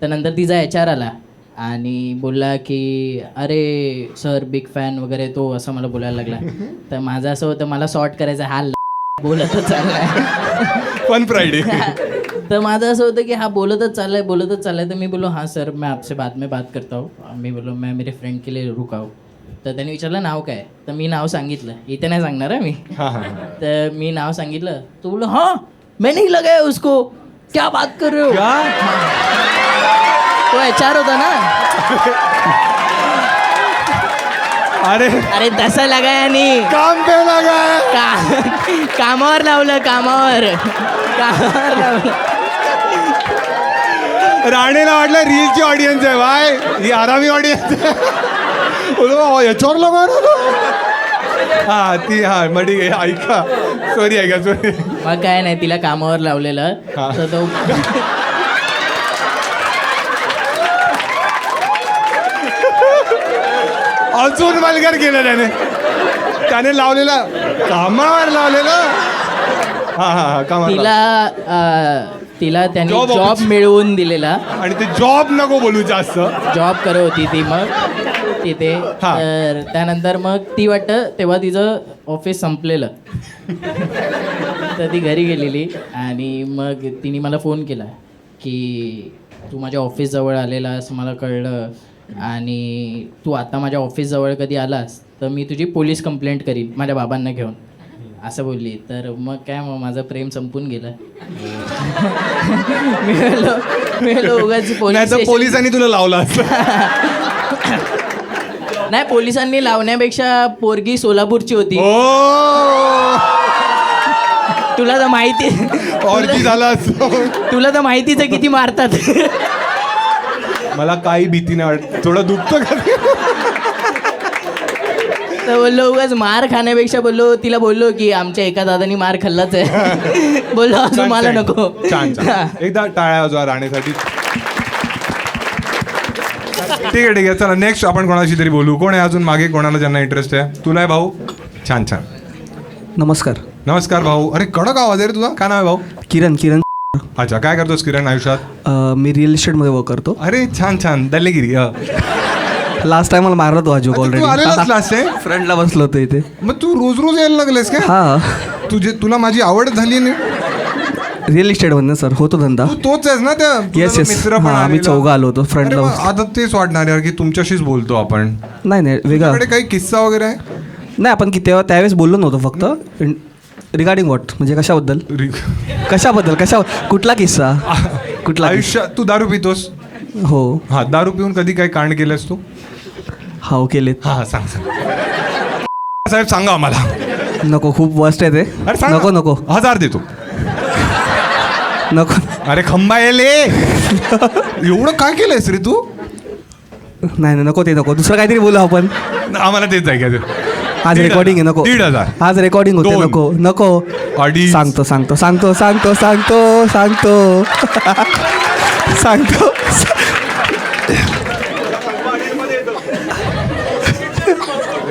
तर नंतर तिचा HR आला आणि बोलला की अरे सर बिग फॅन वगैरे, तो असं मला बोलायला लागला. तर माझं असं होतं, मला सॉर्ट करायचं, हा बोलतच चाललाय. Fun Friday. तर माझं असं होतं की हा बोलतच चाललाय. तर मी बोललो हां सर, मैं आपसे बाद में बात करता हूँ. मी बोललो मैं मेरे फ्रेंड के लिए रुका हूँ. तर त्यांनी विचारलं नाव काय. तर मी नाव सांगितलं, इथे नाही सांगणार आहे मी. हा हा. तर मी नाव सांगितलं. तो बोललो हाँ मैं नहीं लगाया उसको, क्या बात कर रहे हो. तो HR होता ना. अरे तसं लगाया नाही, काम पे लगा. कामावर लावलं. राणेला वाटलं रीलची ऑडियन्स आहे, बाय ही आरामी ऑडियन्स आहे. याच्यावर लगा. हा ती, हा मग ठीक आहे, ऐका सॉरी. मग काय नाही, तिला कामावर लावलेलं. हा. तर तो अजून वल्गर केलं त्याने लावलेलं, कामावर लावलेलं. हा का मारला? तिला त्यांनी Job जॉब opportunity. मिळवून दिलेला. आणि ते जॉब नको बोलू जास्त. जॉब करत होती ती मग तिथे. हा. तर त्यानंतर मग ती वाटतं तेव्हा तिचं ऑफिस संपलेलं. तर ती घरी गेलेली आणि मग तिने मला फोन केला की तू माझ्या ऑफिसजवळ आलेलास मला कळलं आणि तू आता माझ्या ऑफिसजवळ कधी आलास तर मी तुझी पोलीस कंप्लेंट करीन माझ्या बाबांना घेऊन असं बोलली. तर मग काय मग माझं प्रेम संपून गेलं. मिळालो उगाच नाही तर पोलीस पोलिसांनी तुला लावला असतं. नाही पोलिसांनी लावण्यापेक्षा पोरगी सोलापूरची होती. तुला तर माहिती ऑर्गी झाला असतं. तुला तर माहितीच आहे किती मारतात. मला काही भीती नाही वाटत. थोडं दुखतं का? तर बोललो उगाच मार खाण्यापेक्षा तिला बोललो की आमच्या एका दादानी मार खाल्लाच आहे. बोललो अजून मला नको. छान छान. एकदा टाळ्या वाजवा राणेसाठी. ठीक आहे चला नेक्स्ट आपण कोणाशी तरी बोलू. कोण आहे अजून मागे कोणाला ज्यांना इंटरेस्ट आहे? तुला आहे भाऊ? छान छान. नमस्कार. नमस्कार भाऊ. अरे कडक आवाज आहे रे तुझा. काय नाव आहे भाऊ? किरण. अच्छा काय करतोस किरण आयुष्यात? मी रिअल इस्टेटमध्ये वर्क करतो. अरे छान छान. दल्लेगिरी. लास्ट टाइम मला मारला तो हा जोक तू आलेलास ऑलरेडी. लास्ट आहे? फ्रंटला बसलो होतो इथे. मग तू रोज रोज यायला लागलेस का? हा तुला माझी आवड झाली नाही? रिअल इस्टेटमधनं सर होतो धंदा. तू तोच आहेस ना त्या तुझा येस जो येस. मित्र पण हां आम्ही आलेला. चौघं आलो होतो अरे फ्रंटला. मग आता तेच वाटणार यार की तुमच्याशीच बोलतो आपण. नाही वेगळा. तुझ्याकडे काही किस्सा वगैरे आहे? नाही आपण की तेव्हा त्यावेळेस बोललो नव्हतो फक्त रिगार्डिंग वॉट म्हणजे कशाबद्दल कुठला किस्सा कुठला आयुष्यात तू दारू पितोस? हो हा दारू पिऊन कधी काही कांड केलंस तू? हाव केलेत. हा सांग साहेब सांगा आम्हाला. नको खूप वर्स्ट आहे ते. अरे सांग नको ना. नको 1000 देतो. नको. अरे खंबा येले. एवढं काय केलंयस रे तू? नाही नको ते नको. दुसरं काहीतरी बोलू आपण. आम्हाला तेच जायचं. आज रेकॉर्डिंग आहे नको. 1,500. आज रेकॉर्डिंग होते. 2. नको नको. 2.5. सांगतो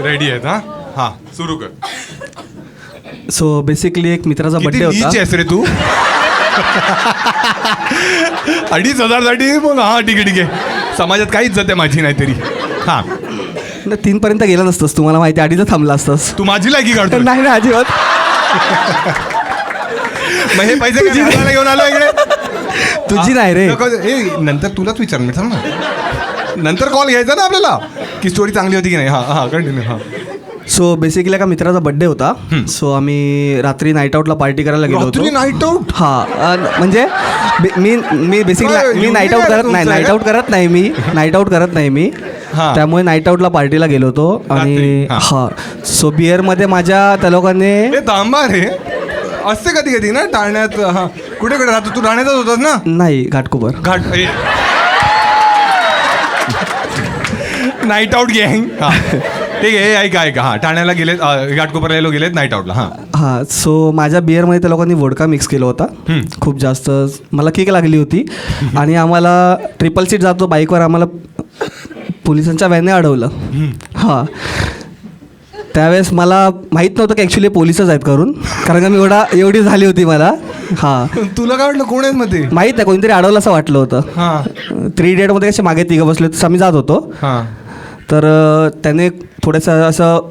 रेडी आहेत हा? हा सुरू कर. सो बेसिकली एक मित्राचा किती बर्थडे नीच होता. आहेस रे तू? 2,500 साठी मग हा ठीक आहे. समाजात काहीच जाते माझी नाहीतरी. हा 3 पर्यंत गेला नसतंस तुम्हाला माहिती. अडीच थांबला असतंस. तू माझी लायकी काढतो. नाही ना अजिबात. मग हे पैसे काय घराला घेऊन आलो इकडे? तुझी नाही रे. नको, नंतर तुलाच विचार मी थांब ना. नंतर कॉल घ्यायचा ना आपल्याला की स्टोरी चांगली होती की नाही. हा कंटिन्यू. हा सो बेसिकली एका मित्राचा बर्थडे होता. सो आम्ही रात्री नाईट आउटला पार्टी करायला गेलो होतो. Night out? हा म्हणजे मी बेसिकली काय, मी नाईट आउट युनिक आहे करत नाही. तुमचं नाईट हे? आउट करत नाही मी. हा. त्यामुळे नाईट आउटला पार्टीला गेलो होतो. आणि रात्री, हा. हा सो बिअरमध्ये माझ्या त्या लोकांनी हे थांबा रे. असते कधी कधी ना टाळण्यात. हा कुठे राहतो तू? ठाण्यातच होतास ना? नाही घाटकोपर. नाईट आउट गँग. हा ठीक आहे. ऐका हा ठाण्याला गेलेत, घाटकोपरला गेलेत नाईट आउटला. हा हां सो माझ्या बिअरमध्ये त्या लोकांनी वोडका मिक्स केला होता. खूप जास्त मला किक लागली होती. आणि आम्हाला ट्रिपल सीट जातो बाईकवर आम्हाला पोलिसांच्या व्हॅनने अडवलं. हां त्यावेळेस मला माहीत नव्हतं की ॲक्च्युली पोलिसच आहेत करून. कारण का मी एवढी झाली होती मला. हां तुला काय वाटलं कोण आहेत मध्ये? माहीत नाही कोणीतरी अडवलं असं वाटलं होतं. हा 3 Idiotमध्ये कसे मागे तिघं बसले तसं आम्ही जात होतो. हा तर त्याने थोडंसं असं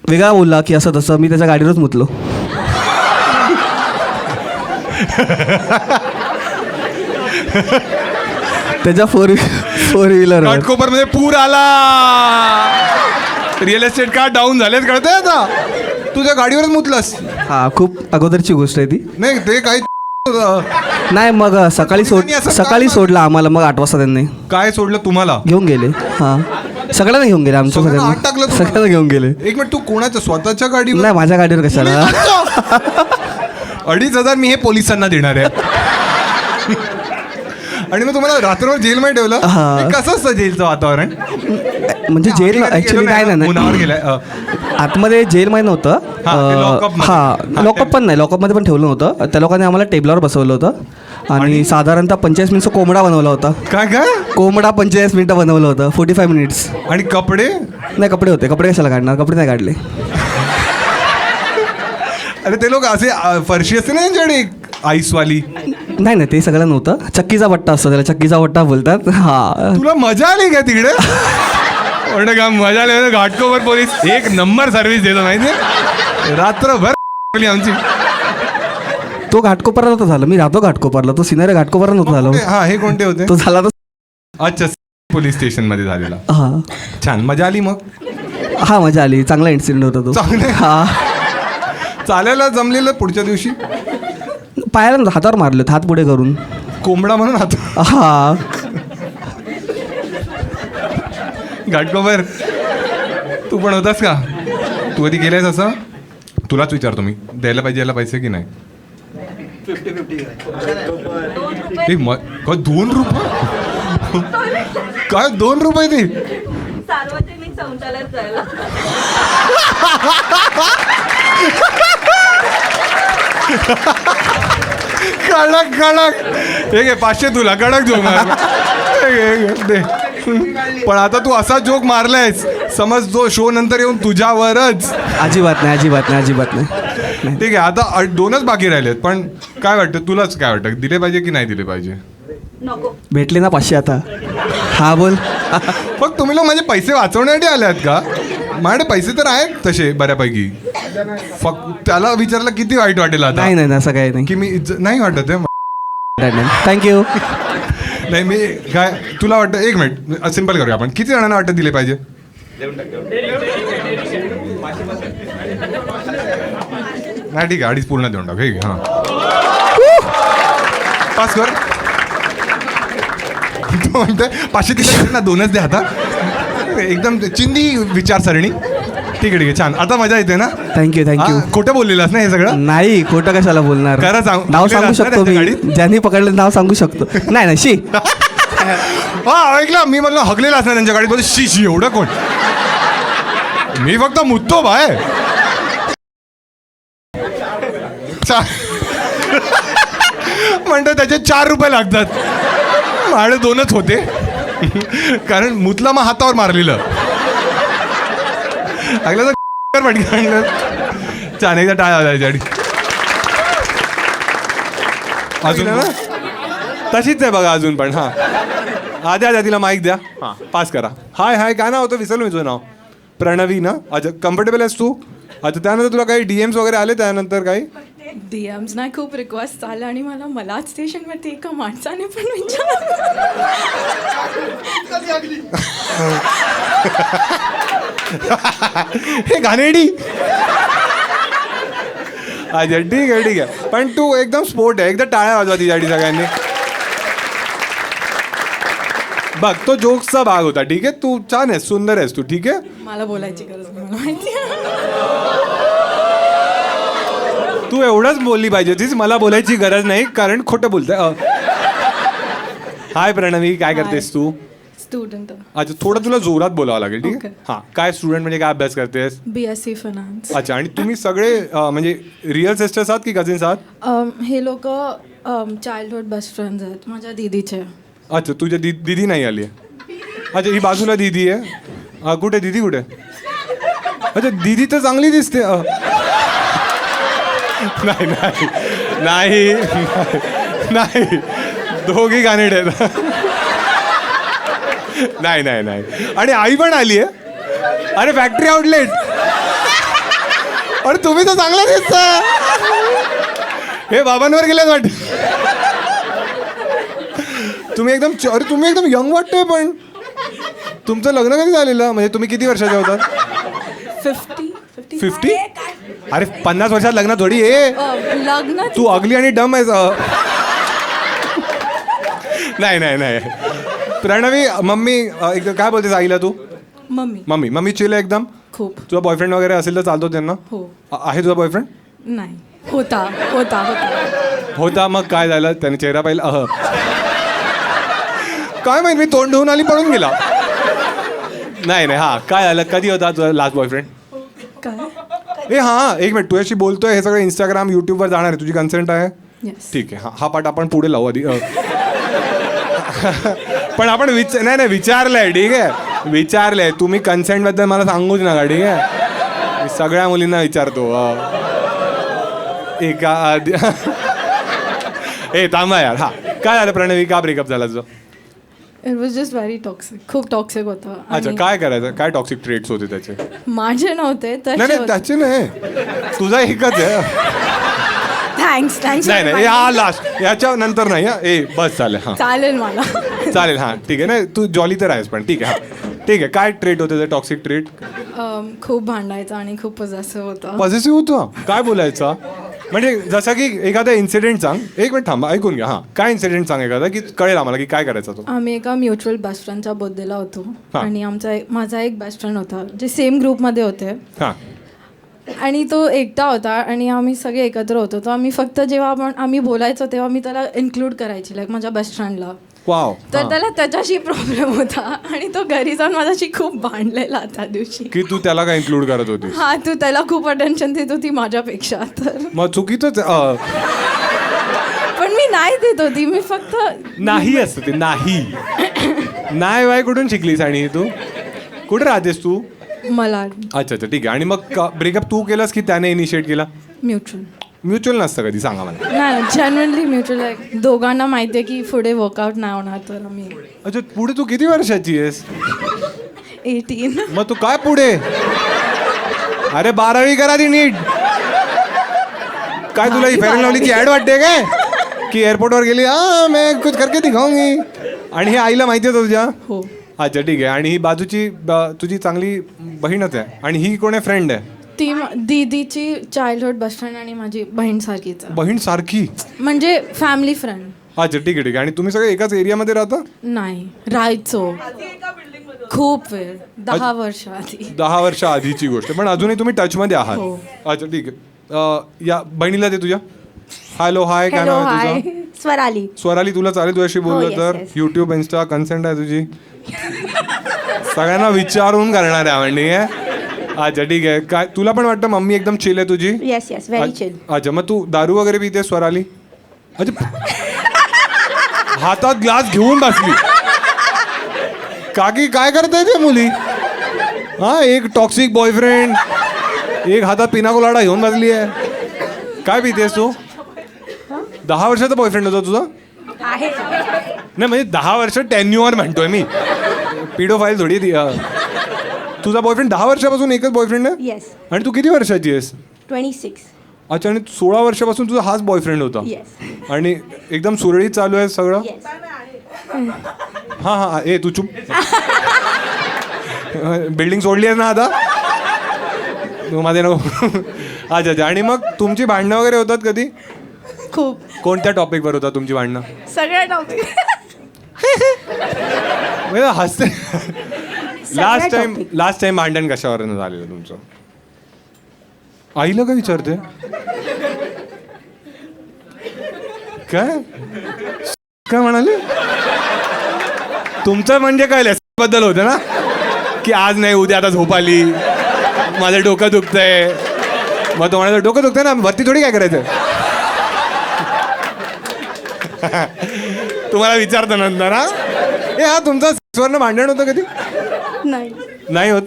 वेगळा बोलला की असं तसं. मी त्याच्या गाडीवरच मुतलो. त्याच्या फोर व्हीलर. घाटकोपर मध्ये पूर आला. रिअल एस्टेट का डाऊन झालेत कळतंय आता. तुझ्या गाडीवरच मुतलास? हां खूप अगोदरची गोष्ट आहे ती. नाही ते काही नाही मग सकाळी असं सोडलं आम्हाला. मग 8 वाजता त्यांनी काय सोडलं तुम्हाला? घेऊन गेले. हां सगळ्यांना घेऊन गेले. आमच्या सगळ्यांना आत टाकलं तुम्हाला? सगळ्यांना घेऊन गेले. एक मिनिट तू कोणाच्या स्वतःच्या गाडीवर? नाही माझ्या गाडीवर कशाला. 2,500 मी हे पोलिसांना देणार आहे. आणि मग तुम्हाला रात्रभर जेलमध्ये ठेवलं? हा. हे कसं असतं जेलचं वातावरण? म्हणजे जेल ॲक्च्युली नाही उन्हावर गेलाय. आतमध्ये जेलमध्ये नव्हतं. हा, ते lockup मध्ये. हां लॉकअप पण नाही. लॉकअपमध्ये पण ठेवलं नव्हतं. त्या लोकांनी आम्हाला टेबलावर बसवलं होतं. आणि साधारणतः 45 मिनिटचा कोंबडा बनवला होता. काय कोंबडा 45 मिनिटं बनवलं होतं. 45 मिनिट्स. आणि कपडे? नाही कपडे होते. कपडे कशाला काढणार. कपडे नाही काढले. अरे ते लोक असे फरशी असते ना त्यांच्याकडे आईसवाली. नाही नाही ते सगळं नव्हतं. चक्कीचा पट्टा असतो त्याला, चक्कीचा पट्टा बोलतात. हा तुला मजा आली का तिकडे? म्हणलं का मजा आली. घाटकोपर पोलीस एक नंबर सर्व्हिस देतो माहिती, रात्रभर आमची. तो घाटकोपरला नव्हता झाला, मी राहतो घाटकोपरला. तो सिनारी घाटकोपरला नव्हता झाला. हा हे कोणते होते? तो झाला तर अच्छा पोलीस स्टेशन मध्ये झालेला. हा छान मजा आली मग. हा मजा आली. चांगला इन्सिडेंट होता तो. चांगलं आहे. हा चालायला जमलेलं पुढच्या दिवशी पायाला हातावर मारले, हात पुढे करून. कोंबडा म्हणून हात. हा घाटकोपर तू पण होतास का? तू कधी केलंयस असं? तुलाच विचारतो मी, द्यायला पाहिजे याला पैसे की नाही? 2 रुपये? काय 2 रुपये ते? सार्वजनिक शौचालयात जायला. कडक कडक. हे घे 500 तुला, कडक जोक मार. दे. पण आता तू असा जोक मारलायस, समज जो शो नंतर येऊन तुझ्यावरच. अजिबात नाही, अजिबात नाही, अजिबात नाही. ठीक आहे, आता 2च बाकी राहिलेत. पण काय वाटतं तुलाच, काय वाटतं दिले पाहिजे की नाही दिले पाहिजे? नको. भेटले ना 500 आता. हा बोल. मग तुम्ही लोक माझे पैसे वाचवण्यासाठी आल्यात का? माझे पैसे तर आहेत तसे बऱ्यापैकी. फक्त त्याला विचारलं किती वाईट वाटेल आता. नाही नाही असं काही नाही. की मी नाही वाटत आहे. थँक्यू. नाही मी काय तुला वाटतं, एक मिनिट सिंपल करूया आपण. किती जणांना वाटतं दिले पाहिजे? नाही ठीक आहे, 2.5 पूर्ण देऊन टाक. हे घे. हां पास कर. तो म्हणतोय 500 दिले ना, 2च दे आता. एकदम चिंदी विचारसरणी. ठीक आहे छान. आता मजा येते ना? Thank you thank you. हा, खोटं बोललेलास ना हे सगळं? नाही खोटं कशाला बोलणार. खरं सांग. नाव सांगू शकतो मी, गाडीत? ज्यांनी पकडलं नाव सांगू शकतो. नाही नाही शी. हा ऐकलं मी म्हणलं हगलेला असणार त्यांच्या गाडीत. बोल शी शी एवढं कोण? मी फक्त मुद्दो बाय. म्हणतो त्याचे 4 रुपये लागतात. माझे 2च होते कारण मुतला मग हातावर मारलेलं. ऐकलं तर पटकन छान. एकदा टाळा त्याच्यासाठी. अजून तशीच आहे बघा अजून पण. हां द्या तिला माईक द्या. हां पास करा. हाय हाय काय नाव होतं? विसरलो मी तुझं नाव. प्रणवी ना? अच्छा कम्फर्टेबल आहेस तू? अच्छा त्यानंतर तुला काही DMs वगैरे आले त्यानंतर काही? DMs नाही, खूप रिक्वेस्ट आल्या आणि मलाच स्टेशनवरती एका माणसाने पण विचारलं. हे घाणेरडी. अच्छा ठीक आहे ठीक आहे. पण तू एकदम स्पोर्ट आहे. एकदा टाळ्या वाजवा तिच्यासाठी सगळ्यांनी. बघ तो जोक्सचा भाग होता. ठीक आहे तू छान आहेस, सुंदर आहेस तू. ठीक आहे मला बोलायची गरज नाही, मला माहिती आहे. तू एवढंच बोलली पाहिजे होतीस, मला बोलायची गरज नाही कारण खोटं बोलतंय. हाय प्रणवी काय करतेस तू? स्टुडंट. अच्छा थोडं तुला जोरात बोलावं लागेल. ठीक आहे हां. काय स्टुडंट म्हणजे काय अभ्यास करतेस? BSc finance. अच्छा आणि तुम्ही सगळे म्हणजे रिअल सिस्टर्स आहात की कझिन्स आहात? हे लोक चाइल्डहुड बेस्ट फ्रेंड्स आहेत माझ्या दीदीचे. अच्छा तुझ्या दीदी नाही आली आहे? अच्छा ही बाजूला दीदी आहे. कुठे दीदी कुठे? अच्छा दीदी तर चांगली दिसते. नाही नाही नाही नाही दोघी घाणेरडे आहेत. नाही नाही नाही. आणि आई पण आली आहे. अरे फॅक्टरी आउटलेट. अरे तुम्ही तर चांगला दिसता. हे बाबांवर गेलेच वाटत. तुम्ही एकदम अरे तुम्ही एकदम यंग वाटतंय. पण तुमचं लग्न कधी झालेलं? म्हणजे तुम्ही किती वर्षाचे होतात? 50? अरे 50 वर्षात लग्न थोडी आहे. लग्न तू अगली आणि डम आहेस. नाही नाही नाही. प्रणवी मम्मी एकदम काय बोलतेस आईला तू? मम्मी चिल आहे एकदम. खूप. तुझा बॉयफ्रेंड वगैरे असेल तर चालतो त्यांना? हो. आहे तुझा बॉयफ्रेंड? नाही होता होता होता होता. मग काय झालं? त्याने चेहरा पाहिला. काय माहिती मी तोंड धुवून आली पळून गेला. नाही नाही. हां काय झालं? कधी होता तुझा लास्ट बॉयफ्रेंड? काय? हां एक मिनिट तुझ्याशी बोलतोय. हे सगळं इंस्टाग्राम यूट्यूबवर जाणार आहे. तुझी कन्सेंट आहे? Yes. ठीक आहे. हा पाठ आपण पुढे लावू आधी. पण आपण नाही विचारलंय. ठीक आहे विचारलंय. तुम्ही कन्सेंटबद्दल मला सांगूच नका. ठीक आहे मी सगळ्या मुलींना विचारतो. एका आधी ए थांबा यार. हा काय झालं प्रणवी, का ब्रेकअप झाला तुझं? It was just very toxic, खूप टॉक्सिक होतं. अच्छा, काय करायचं, काय टॉक्सिक ट्रेट्स होते त्याचे? माझे नव्हते नाही नाही त्याचे नाही, तुझा एकच आहे. थँक्स नाही नाही हा लास्ट, याच्या नंतर नाही हा. ए बस चालेल. हां चालेल मला. चालेल. हां ठीक आहे. नाही तू जॉली तर आहेस पण ठीक आहे. हां ठीक आहे. काय ट्रेट होते ते टॉक्सिक ट्रेट? खूप भांडायचं आणि खूप पॉझेसिव्ह होतं. पॉझिटिव्ह होतं? काय बोलायचं म्हणजे जसं की एखादा इन्सिडेंट सांग. एक मिनिट थांबा, ऐकून घ्या. हां काय इन्सिडेंट सांग एखादा, की कळेल आम्हाला की काय करायचं तो. आम्ही एका म्युच्युअल बेस्ट फ्रेंडच्या बर्थडेला होतो हा. आणि माझा एक बेस्ट फ्रेंड होता जे सेम ग्रुपमध्ये होते हां आणि तो एकटा होता आणि आम्ही सगळे एकत्र होतो. तर आम्ही फक्त जेव्हा आम्ही बोलायचो तेव्हा मी त्याला इन्क्लूड करायची, लाईक माझ्या बेस्ट फ्रेंडला. वाव. तर त्याला त्याच्याशी प्रॉब्लेम होता आणि तो घरी जाऊन माझ्याशी खूप भांडलेला त्या दिवशी. की तू त्याला काय इन्क्लूड करत होती? हा, तू त्याला खूप अटेन्शन देत होती माझ्यापेक्षा. तर मग चुकीतच पण मी नाही देत होती, मी फक्त नाही असतं ते. नाही नाही बाय कुठून शिकलीस? आणि तू कुठे राहतेस तू? मला अच्छा अच्छा ठीक आहे. आणि मग ब्रेकअप तू केलास की त्याने इनिशिएट केला? म्युच्युअल. म्युच्युअल नसतं कधी, सांगा मला. नाही, जेन्युइनली म्युच्युअल आहे. दोघांना माहिती आहे की पुढे वर्कआउट नाही होणार, तर आम्ही अच्छा पुढे तू किती वर्षाची आहेस? 18. मग तू काय पुढे? अरे 12वी करा ती नीट. काय तुला ही फेअर अँड लवलीची ऍड वाटते काय की एअरपोर्टवर गेली मैं कुछ करके दिखाऊंगी आणि हे आईला माहिती होतं तुझ्या? हो. अच्छा ठीक आहे. आणि ही बाजूची तुझी चांगली बहीणच आहे आणि ही कोण आहे, फ्रेंड आहे? ती दीदीची चाइल्डहुड बेस्ट फ्रेंड आणि माझी बहीण सारखीच आहे. बहीण सारखी म्हणजे फॅमिली फ्रेंड. अच्छा ठीक आहे ठीक आहे. आणि तुम्ही सगळे एकाच एरियामध्ये राहता? नाही, राहायचो खूप वेळ, 10 वर्ष आधी. 10 वर्ष आधीची गोष्ट, पण अजूनही तुम्ही टचमध्ये आहात? हो. अच्छा ठीक आहे. या बहिणीला दे तुझ्या. हॅलो हाय, काय नाव आहे तुझं? स्वराली. स्वराली, तुला चालेल तुझ्याशी बोललं तर? युट्यूब, इन्स्टा, कन्सेंट आहे तुझी? सगळ्यांना विचारून करणार आहे म्हणजे. अच्छा ठीक आहे. काय तुला पण वाटतं मम्मी एकदम चिल आहे तुझी? Yes yes, very chill. अच्छा मग तू दारू वगैरे पिते स्वराली? अच्छा हातात ग्लास घेऊन बसली. काकी काय करताय ते मुली? हा, एक टॉक्सिक बॉयफ्रेंड, एक हातात पिना कोलाडा घेऊन बसली आहे. काय पितेस तू? 10 वर्षाचा बॉयफ्रेंड होता तुझा? आहे. नाही म्हणजे 10 वर्ष टेन्युअर म्हणतोय मी, पिडोफाईल थोडी ती. तुझा बॉयफ्रेंड 10 वर्षापासून एकच बॉयफ्रेंड आहे? येस. आणि तू किती वर्षाची आहेस? 26. अच्छा. आणि 16 वर्षापासून तुझा हाच बॉयफ्रेंड होता? येस. आणि एकदम सुरळीत चालू आहे सगळं? येस. हां हां. ए तू चुप. बिल्डिंग सोडली आहे ना आता तू माझे नको. अच्छा अच्छा. आणि मग तुमची भांडणं वगैरे होतात कधी? खूप. कोणत्या टॉपिकवर होतात तुमची भांडणं? सगळ्या टॉपिक. हसते. लास्ट टाइम भांडण कशावर झालेलं तुमचं? आईला काय विचारते? काय काय म्हणाले? तुमचं म्हणजे काय बद्दल होतं ना, की आज नाही उद्या आता झोप आली, माझं डोकं दुखतंय. मग तुम्हाला डोकं दुखतंय ना, वरती थोडी काय करायचं? तुम्हाला विचारतो नंतर. हा ए हा तुमचं स्वर्ण भांडण होतं कधी? नाही. नाही होत?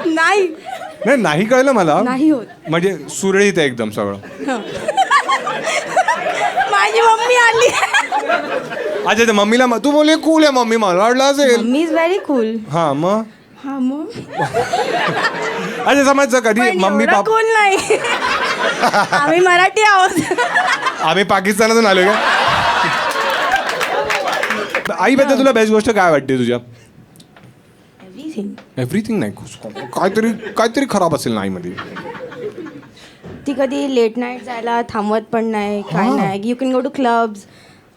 नाही. नाही नाही कळलं मला. नाही होत. म्हणजे सुरळीत आहे एकदम सगळं? माझी मम्मी आली. अच्छा अच्छा. मम्मीला तू बोलले कूल आहे मम्मी, मला वाटलं असेल. Mummy is very cool. हा मग. हा मग. अच्छा समजचं कधी मम्मी पाप कूल नाही. आम्ही मराठी आहोत. आम्ही पाकिस्तानातून आलो का? आईबद्दल तुला बेस्ट गोष्ट काय वाटते तुझ्या? एव्हरीथिंग. एव्हरीथिंग नाही, काहीतरी खराब असेल ना आईमध्ये? ती कधी लेट नाईट जायला थांबवत पण नाही, काय नाही. You can go to clubs.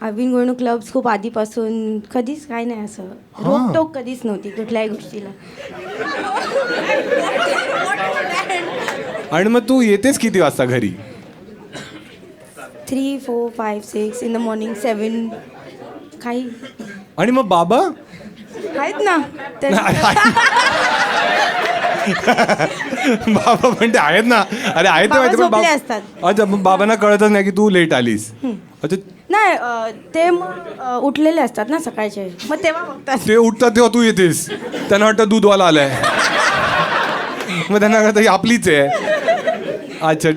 I been going to clubs खूप आधीपासून. कधीच काय नाही असं रोकटोक कधीच नव्हती कुठल्याही गोष्टीला. आणि मग तू येतेस किती वाजता घरी? 3, 4, 5, 6 इन द मॉर्निंग, 7 काही. आणि मग बाबा आहेत ना. बाबा पण ते आहेत ना. अरे आहेत ते माहिती, पण झोपले असतात. अच्छा मग बाबांना कळतच नाही की तू लेट आलीस? अच्छा. नाही, ते मग उठलेले असतात ना सकाळचे, मग तेव्हा बघतात. ते उठतात तेव्हा तू येतेस. त्यांना वाटतं दूधवाला आलाय, मग त्यांना कळतं ही आपलीच आहे. अच्छा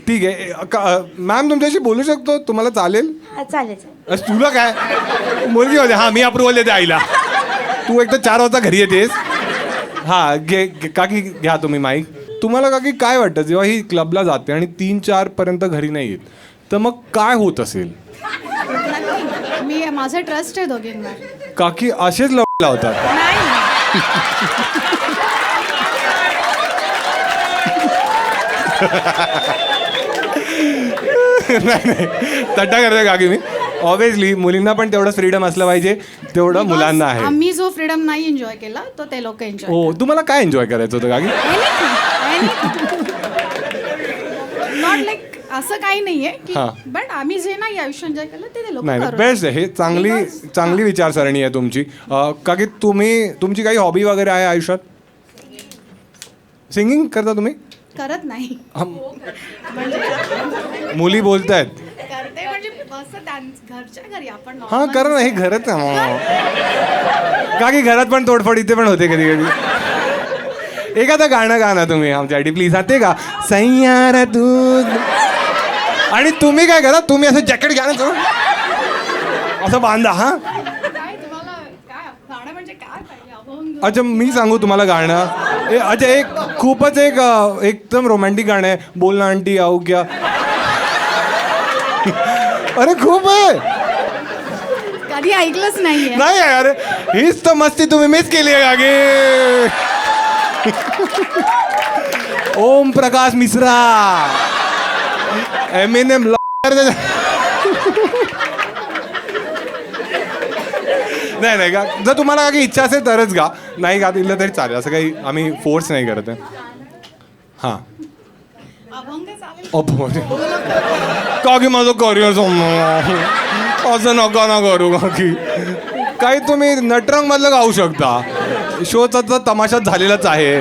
ठीक आहे मॅम तुमच्याशी बोलू शकतो तुम्हाला चालेल हा, चालेल चालेल. अस तुला काय मुलगी होते हां मी अप्रुव्हल देते आईला तू एक तर 4 वाजता घरी येतेस हां काकी घ्या तुम्ही माईक तुम्हाला काकी काय वाटतं जेव्हा ही क्लबला जाते आणि 3-4 पर्यंत घरी नाही येत तर मग काय होत असेल मी माझा ट्रस्ट आहे दोघींवर. काकी असेच लावतात नाही तट्टा करते काकी मी ऑब्विसली मुलींना पण तेवढं फ्रीडम असलं पाहिजे तेवढं मुलांना आहे आम्ही जो फ्रीडम नाही एन्जॉय केला तो ते लोक एन्जॉय. हो तुम्हाला काय एन्जॉय करायचं होतं काकी नॉट लाईक असं काही नाहीये की हा. बट आम्ही जे नाही आयुष्य एन्जॉय केलं ते लोक नाही बेस्ट आहे हे चांगली विचारसरणी आहे तुमची काकी तुमची काही हॉबी वगैरे आहे आयुष्यात सिंगिंग करता तुम्ही करत नाही. मुली बोलतायत करते म्हणजे असं घरच्या घरी आपण हा करा ना हे घरात काकी घरात पण तोडफोड इथे पण होते कधी कधी एखादं गाणं गा ना तुम्ही आमच्यासाठी प्लीज ते का सैयारा दूध आणि तुम्ही काय करा तुम्ही असं जॅकेट घ्या ना असं बांधा हा काय तुम्हाला काय गाणं म्हणजे काय पाहिजे अभंग. अच्छा मी सांगू तुम्हाला गाणं अच्छा एक खूपच एकदम रोमॅन्टिक गाणं आहे बोल ना आंटी आऊ क्या अरे खूप आहे कधी ऐकलंच नाहीये. नाही अरे हीच तर मस्ती तुम्ही मिस केली आहे कागे ओम प्रकाश मिश्रा एमिनेम नाही का जर तुम्हाला काही इच्छा असेल तरच गा नाही गा दिलं तरी चालेल असं काही आम्ही फोर्स नाही करत आहे हां अभंग चालेल. काकी माझं करिअर असं नका ना करू काकी काही तुम्ही नटरंग मधलं गाऊ शकता शोचा तर तमाशाच झालेलाच आहे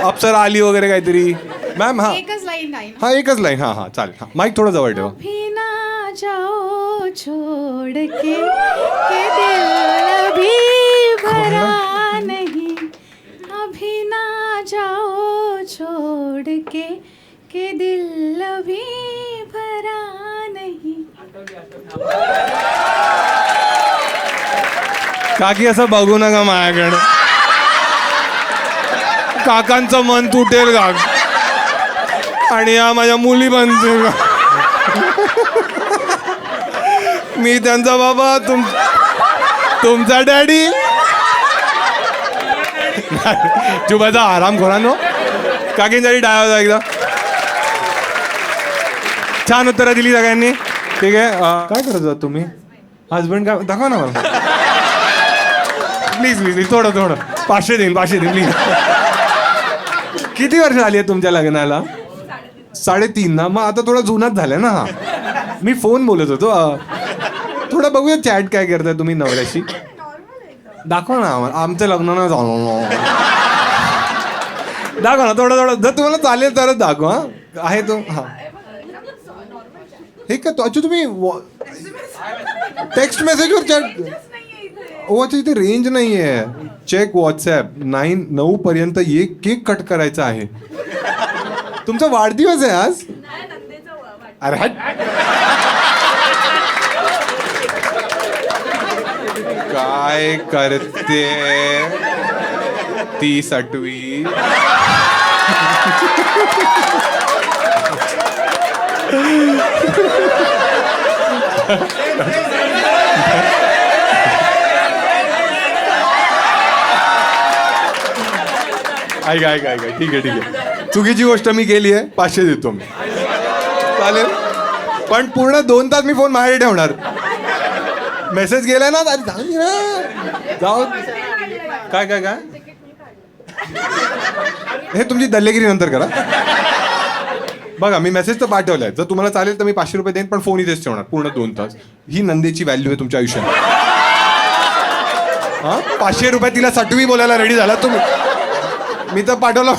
अप्सरा आली वगैरे काहीतरी मॅम हां एकच लाईन नाही. हां एकच लाईन हां हां चालेल हां माईक थोडं जवळ ठेवा अभी ना जाओ छोड़ के दिल अभी भरा नहीं. अभी ना जाओ छोड़ के दिल अभी भरा नहीं. काकी असं बघू नका माझ्याकडे काकांचं मन तुटेल का आणि या माझ्या मुली बनतील का मी त्यांचा बाबा तुमचा डॅडी चुबाचा आराम खोरा नो काकींसाठी डायवा एकदा छान उत्तरं दिली सगळ्यांनी ठीक आहे काय करत होता तुम्ही हजबंड काय दाखवा ना मला प्लीज प्लीज थोडं 500 देईन प्लीज किती वर्ष आली आहे तुमच्या लग्नाला 3.5 ना मग आता थोडा जुनाच झालाय ना हा मी फोन बोलत होतो थोडं बघूया चॅट काय करताय तुम्ही नवऱ्याशी दाखवा ना आमचं लग्न ना झालं दाखवा ना थोडं जर तुम्हाला चालेल तरच दाखवा आहे तो हा हे का तो अच्छा तुम्ही टेक्स्ट मेसेजवर चॅट ओ अच्छा इथे रेंज नाही आहे चेक व्हॉट्सॲप 9 पर्यंत केक कट करायचा आहे तुमचा वाढदिवस आहे आज अरे हट काय करते ती सटवी ऐका ठीक आहे चुकीची गोष्ट मी केली आहे 500 देतो मी चालेल पण पूर्ण 2 तास मी फोन माझ्याकडे ठेवणार मेसेज गेलाय ना जाऊ काय हे तुमची दल्लेगिरी नंतर करा बघा मी मेसेज तर पाठवलाय जर तुम्हाला चालेल तर मी 500 रुपये देईन पण फोन इथेच ठेवणार पूर्ण 2 तास ही नंदेची व्हॅल्यू आहे तुमच्या आयुष्यात हा 500 रुपये तिला सटवी बोलायला रेडी झाला तुम्ही मी तर पाठवला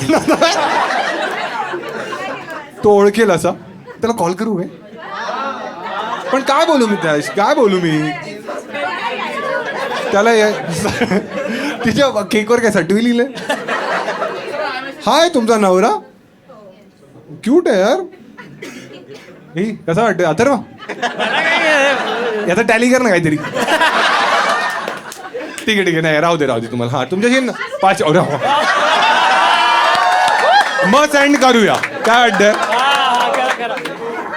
तो ओळखेल असा त्याला कॉल करू हे पण काय बोलू मी त्याला तिच्या केकवर काय सटवी लिहिलंय हाय तुमचा नवरा क्यूट आहे यार कसं वाटतं अथर्व याचा टॅली कर ना काहीतरी. ठीक आहे नाही राहू दे तुम्हाला. हा तुमच्याशी 5 मग सेंड करूया काय वाटतंय.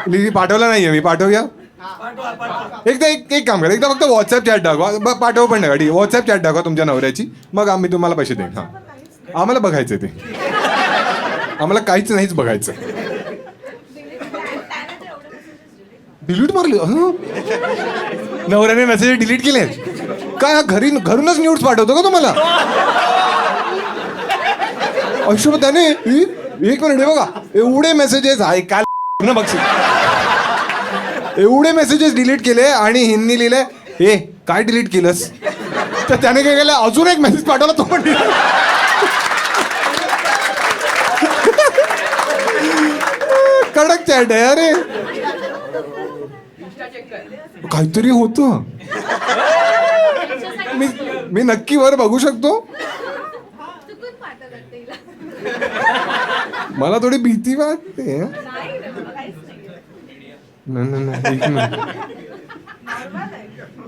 लिली पाठवला नाहीये मी, पाठवूया एकदा. एक काम करा, एकदा फक्त व्हॉट्सअप चॅट टाकवा. पाठव पण नका, ठीक व्हॉट्सअप चॅट टाकवा तुमच्या नवऱ्याची, मग आम्ही तुम्हाला पैसे देईन. हां आम्हाला बघायचं ते, आम्हाला काहीच नाहीच बघायचं. डिलीट मारले नवऱ्याने मेसेज डिलीट केले काय. घरूनच न्यूज पाठवतो का तुम्हाला. अशोक त्याने एक मिनिट बघा एवढे मेसेजेस आहे काल न बघशील, एवढे मेसेजेस डिलीट केले आणि हिंनी लिहिले ए काय डिलीट केलंस. तर त्याने काय केलं अजून एक मेसेज पाठवला तो पण कडक चॅट आहे. अरे काहीतरी होतं. मी नक्की वर बघू शकतो. मला थोडी भीती वाटते.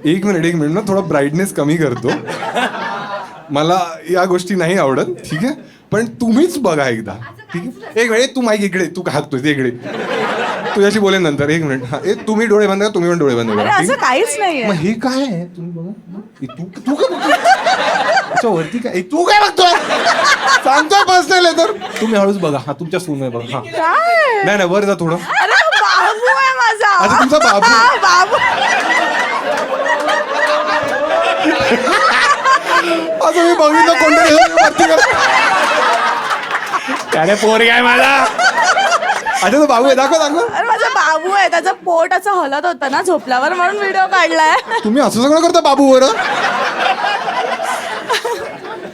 एक मिनिट ना थोडा ब्राईटनेस कमी करतो. मला या गोष्टी नाही आवडत, ठीक आहे. पण तुम्हीच बघा एकदा, ठीक आहे. एक मिनिट तू माईक इकडे, तू काय हाकतोय इकडे, तुझ्याशी बोलेन नंतर. एक मिनिट. हा तुम्ही डोळे बंद करा, तुम्ही पण डोळे बंद करा. असं काहीच नाही. मग हे काय आहे तुम्ही बघा. तू काय बघतोय वरती काय, तू काय बघतोय सांगतोय पर्सनल आहे तर तुम्ही हळूच बघा. हा तुमच्या सून आहे बघा. हा नाही वर जा थोडं. बाबू आहे माझा. आता तुमचा बाबू असं मी बघितलं कोणतरी त्याने पोर काय माझा. अच्छा तो बाबू आहे, दाखव. अरे माझा बाबू आहे, त्याचं पोट असं हलत होतं ना झोपल्यावर म्हणून व्हिडिओ काढलाय. तुम्ही असं सगळं करता बाबूवर.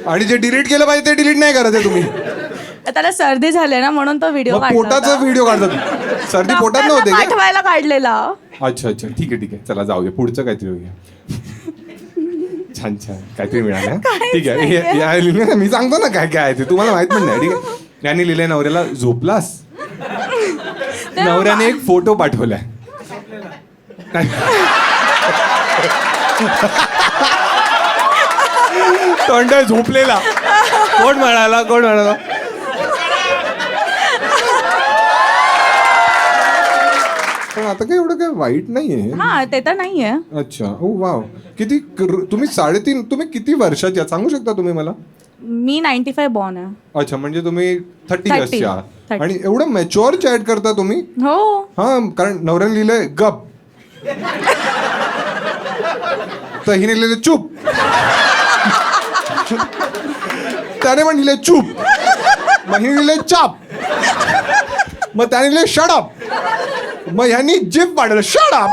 आणि जे डिलीट केलं पाहिजे ते डिलीट नाही करायचं तुम्ही. त्याला सर्दी झाली ना म्हणून तो व्हिडिओ काढला. पोटाचा व्हिडिओ काढतात. सर्दी पोटात नव्हते का? पाठवायला काढलेला. अच्छा ठीक आहे चला जाऊ दे. पुढचं काहीतरी होऊया. छान काहीतरी मिळालं. ठीक आहे मी सांगतो ना काय आहे ते तुम्हाला माहित पण नाही. ठीक आहे. यांनी लिहिलंय नवऱ्याला झोपलास. नवऱ्याने एक फोटो पाठवलाय. तोंड झोपलेला. कोण म्हणाला पण आता काही एवढं काय वाईट नाहीये. हा ते तर नाहीये. अच्छा ओ वाव. किती तुम्ही 3.5 तुम्ही किती वर्षाचे सांगू शकता तुम्ही मला. मी 95 बॉर्न आहे. अच्छा म्हणजे तुम्ही 30 इयर्सचे आहात. 30. आणि एवढं मॅच्युअर चॅट करता तुम्ही. हो हा कारण नवऱ्याने लिहिलंय गप, तर हिने लिहिलं चूप, त्याने पण लिहिलंय चूप, मग हिने लिहिलंय चाप, मग त्याने लिहिलंय शडअप, मग ह्यांनी जिप पाडलं शडअप.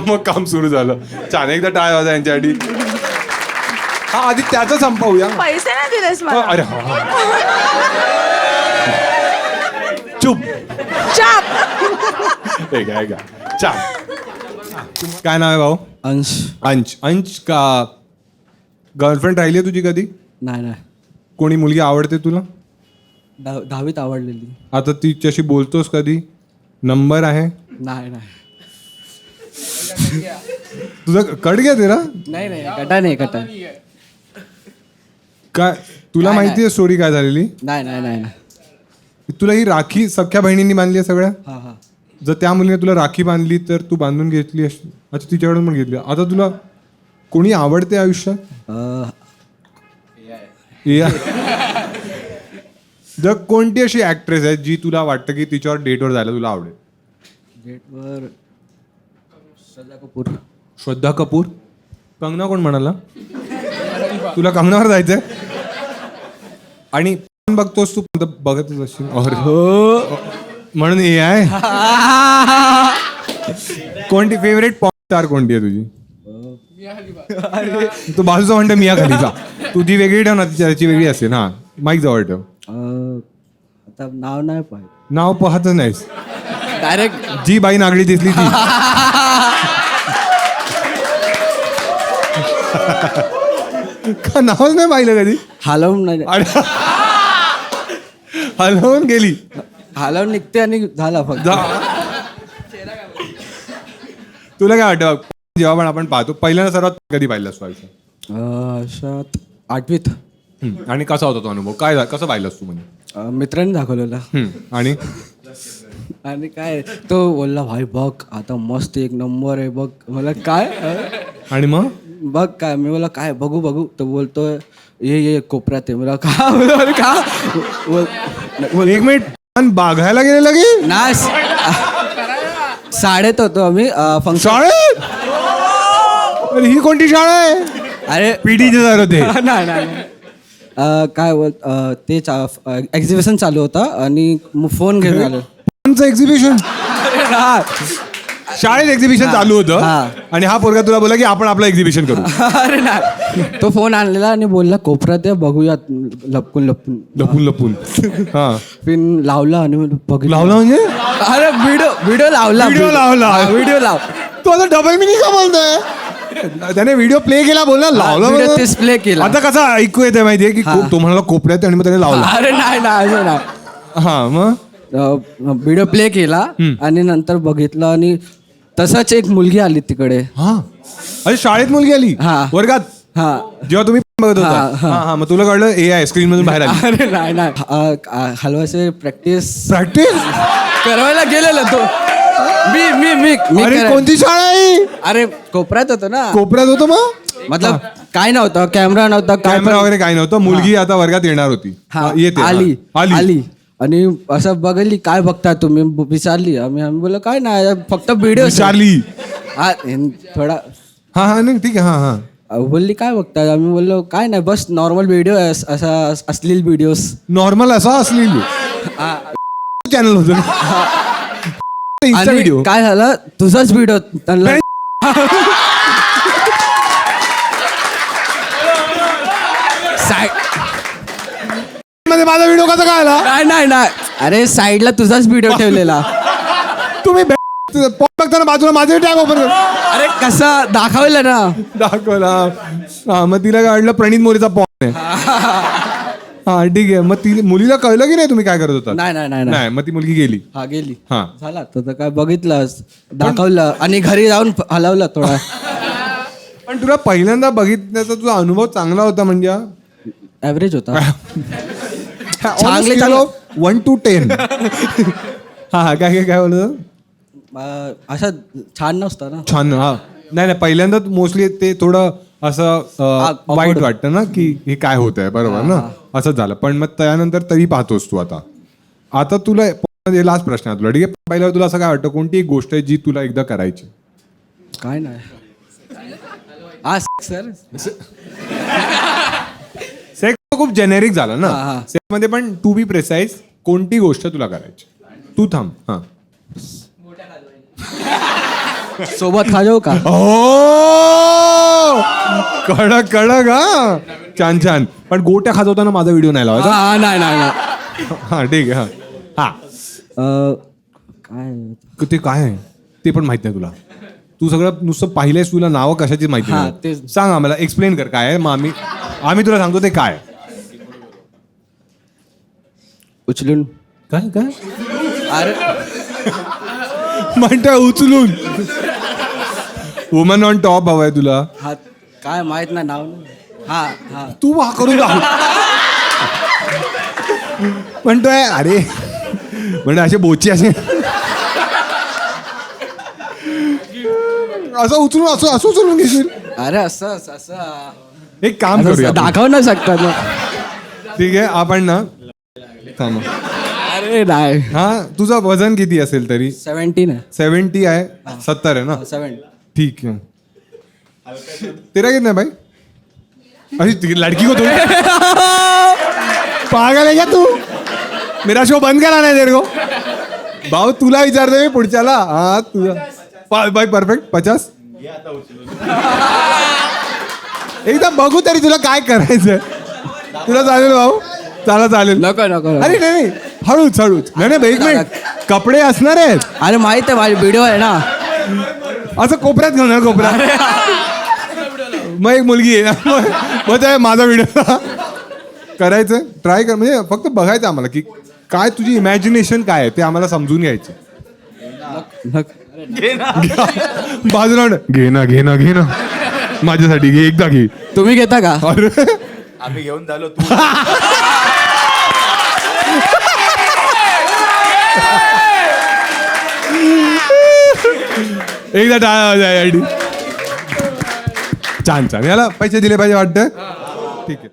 मग काम सुरू झालं. छान एकदा टाळ वाजा यांच्यासाठी. हा आधी त्याचं संपवूया. पैसे नाही दिलेस मला. अरे हा चुप चाप. एक आहे का छान. काय नाव आहे भाऊ. अंश का गर्लफ्रेंड राहिली आहे तुझी कधी. नाही कोणी मुलगी आवडते तुला. 10वीत आवडलेली. आता तिच्याशी बोलतोस कधी. नंबर आहे. नाही तुझा कट घ्या तेरा. नाही कटा काय तुला माहिती आहे स्टोरी काय झालेली. नाही तुला ही राखी सख्या बहिणींनी बांधली आहे सगळ्या. हा जर त्या मुलीने तुला राखी बांधली तर तू बांधून घेतली. अच्छा तिच्याकडून पण घेतली. आता तुला कोणी आवडते आयुष्यात. जर कोणती अशी ऍक्ट्रेस आहे जी तुला वाटतं की तिच्यावर डेटवर जायला तुला आवडेल. डेटवर श्रद्धा कपूर. कंगना कोण म्हणाला. तुला कंगनावर जायचंय. आणि बघतोस तू बघतच असशील. हो म्हणून हे आहे. कोणती फेवरेट पॉप स्टार कोणती आहे तुझी. तू बाजूचा म्हणतो मिया खलिफा. तुझी वेगळी ठेव ना त्याची वेगळी असेल. हा माईक जवळ ठेव. आता नाव नाही पाहिजे. नाव पाहतच नाहीस डायरेक्ट जी बाई नागडी दिसली ती. का नावच नाही पाहिलं कधी. हलवून नाही. हलवून गेली. हालावून निघते आणि झाला फक्त. तुला काय वाटतं जेव्हा पण आपण पाहतो पहिल्यांदा सर्वात कधी पाहिलंस तू आयुष्यात? अशात 8वीत आणि कसा होता तो अनुभव? काय कसं पाहिलंस तू म्हणजे? मित्रांनी दाखवलेला. आणि आणि काय तो बोलला भाई बघ आता मस्त एक नंबर आहे बघ. मला काय आणि मग बघ काय मी बोला काय बघू बघू तो बोलतोय ये कोपऱ्यात आहे. मला का बोल का एक मिनिट बाघायला गेले लगे ना शाळेत होतो आम्ही फंक्शन. शाळेत? अरे ही कोणती शाळा आहे? अरे पीडीचे जर होते. नाही नाही काय बोल ते एक्झिबिशन चालू होता आणि फोन घेऊन आलो. एक्झिबिशन? शाळेत एक्झिबिशन चालू होतं हा. आणि हा पोरगा तुला बोला की आपण आपलं एक्झिबिशन करू. अरे नाही तो फोन आणलेला आणि बोलला कोपऱ्यात आहे बघूयात लपकून लपकून लपून लपून. हा पिन लावला आणि बघितलं. लावला म्हणजे? अरे व्हिडिओ लावला. व्हिडिओ लावला. व्हिडिओ लाव. तो आता डबल मिनिंग का बोलतोय? त्याने व्हिडिओ प्ले केला बोलला लावला व्हिडिओ म्हणजे? तेच प्ले केला. आता कसा ऐकू येते माहितीये की तो म्हणाला कोपऱ्यात आणि मग त्याने लावला. अरे नाही असं नाही. हा मग व्हिडिओ प्ले केला आणि नंतर बघितलं आणि तसाच एक मुलगी आली तिकडे. हा अरे शाळेत मुलगी आली हा. वर्गात हा जेव्हा तुम्ही बघत होता. हा मग तुला कळलं AI स्क्रीन मधून बाहेर आली. अरे नाही हलवाचे प्रॅक्टिस प्रॅक्टिस करायला गेलेला तो. मी अरे कोणती शाळा आहे? अरे कोपऱ्यात होतो ना. कोपऱ्यात होतो मग मतलब काय नव्हतं कॅमेरा नव्हता काय कॅमेरा वगैरे काही नव्हतं. मुलगी आता वर्गात येणार होती. येते आली आली आली आणि असं बघली काय बघता तुम्ही विचारली. आम्ही बोललो काय नाही फक्त व्हिडिओ चार्ली. थोडा हा हा नाही ठीक आहे. हा हा बोलली काय बघता. आम्ही बोललो काय नाही बस नॉर्मल व्हिडिओ असा असलेली व्हिडिओ. नॉर्मल असा असलेली चॅनल होतं इंस्टा व्हिडिओ. काय झालं तुझाच व्हिडिओ त्यांना मध्ये माझा व्हिडिओ कसा काय आला? नाही अरे साईडला तुझाच व्हिडिओ ठेवलेला. तुम्ही बघताना बाजूला माझे टॅग ओपन कर. अरे कसा दाखवलं ना. दाखवला. हा मग तिला काढलं प्रणित मोरेचा पॉन आहे. हा ठीक आहे. मग ती मुलीला कळलं की नाही तुम्ही काय करत होता? नाही मग ती मुलगी गेली. हा गेली. हा झाला तर काय बघितलं दाखवलं आणि घरी जाऊन हलवलं थोडा. पण तुला पहिल्यांदा बघितल्याचा तुझा अनुभव चांगला होता म्हणजे? ॲव्हरेज होता. चांगले 1 to 10. हा काय बोलत? असं छान नसतं ना. छान. हा नाही पहिल्यांदा मोस्टली ते थोडं असं वाईट वाटतं ना की हे काय होत आहे. बरोबर ना असंच झालं. पण मग त्यानंतर तरी पाहतोस तू आता तुला लास्ट प्रश्न आहे तुला ठीक आहे. पहिल्यावर तुला असं काय वाटतं कोणती एक गोष्ट आहे जी तुला एकदा करायची? काय नाही सर सेक्स खूप जेनेरिक झालं ना. हा. सेक्स मध्ये पण टू बी प्रिसाइज कोणती गोष्ट तुला करायची? तू थांब. हा सोबत खा जाऊ का? कडक हा छान. पण गोट्या खाजवताना माझा व्हिडिओ नाही लावायचा. नाही हा ठीक आहे. हा काय ते काय आहे ते पण माहित नाही तुला. तू सगळं नुसतं पाहिलंयस तुला नावं कशाची माहिती हा, नाही. तेच. सांग आम्हाला एक्सप्लेन कर काय आहे. मग आम्ही तुला सांगतो ते काय. उचलून काय अरे म्हणतोय उचलून. वुमन ऑन टॉप हवाय तुला? हा काय माहित नाही नाव. हा तू हा करून दाखव. म्हणतोय अरे म्हणजे असे बोची असे असं उचलून असं उचलून घेशील? अरे असं एक काम करूया आपण. दाखव ना शकता ना. ठीक आहे आपण ना थांबा. अरे नाही. हा तुझं वजन किती असेल तरी? 17 आहे. 70 आहे. 70 है ना? 7. ठीक है. तेरा कितना है भाई? अरे लड़की को तुम पागल है क्या तू? मेरा शो बंद करा नाही तेरे को. भाऊ तुला विचारते मी पुढच्याला. हा तुझा भाई परफेक्ट 50. एकदा बघू तरी तुला काय करायचंय. तुला चालेल भाऊ? चालेल. नको अरे नाही हळूच नाही एक मिनिट. कपडे असणार आहेत. अरे माहित आहे माझी व्हिडिओ आहे ना. असं कोपऱ्यात घेऊन ना कोपऱ्यात. मग एक मुलगी आहे मग माझा व्हिडिओ करायचं ट्राय कर म्हणजे फक्त बघायचं आम्हाला की काय तुझी इमॅजिनेशन काय आहे ते आम्हाला समजून घ्यायचं. बाजूला घे ना घे ना घे ना माझ्यासाठी घे एकदा घे. तुम्ही घेता का? अरे आम्ही घेऊन झालो तू एकदा टाळा. छान छान. याला पैसे दिले पाहिजे वाटतं. ठीक आहे.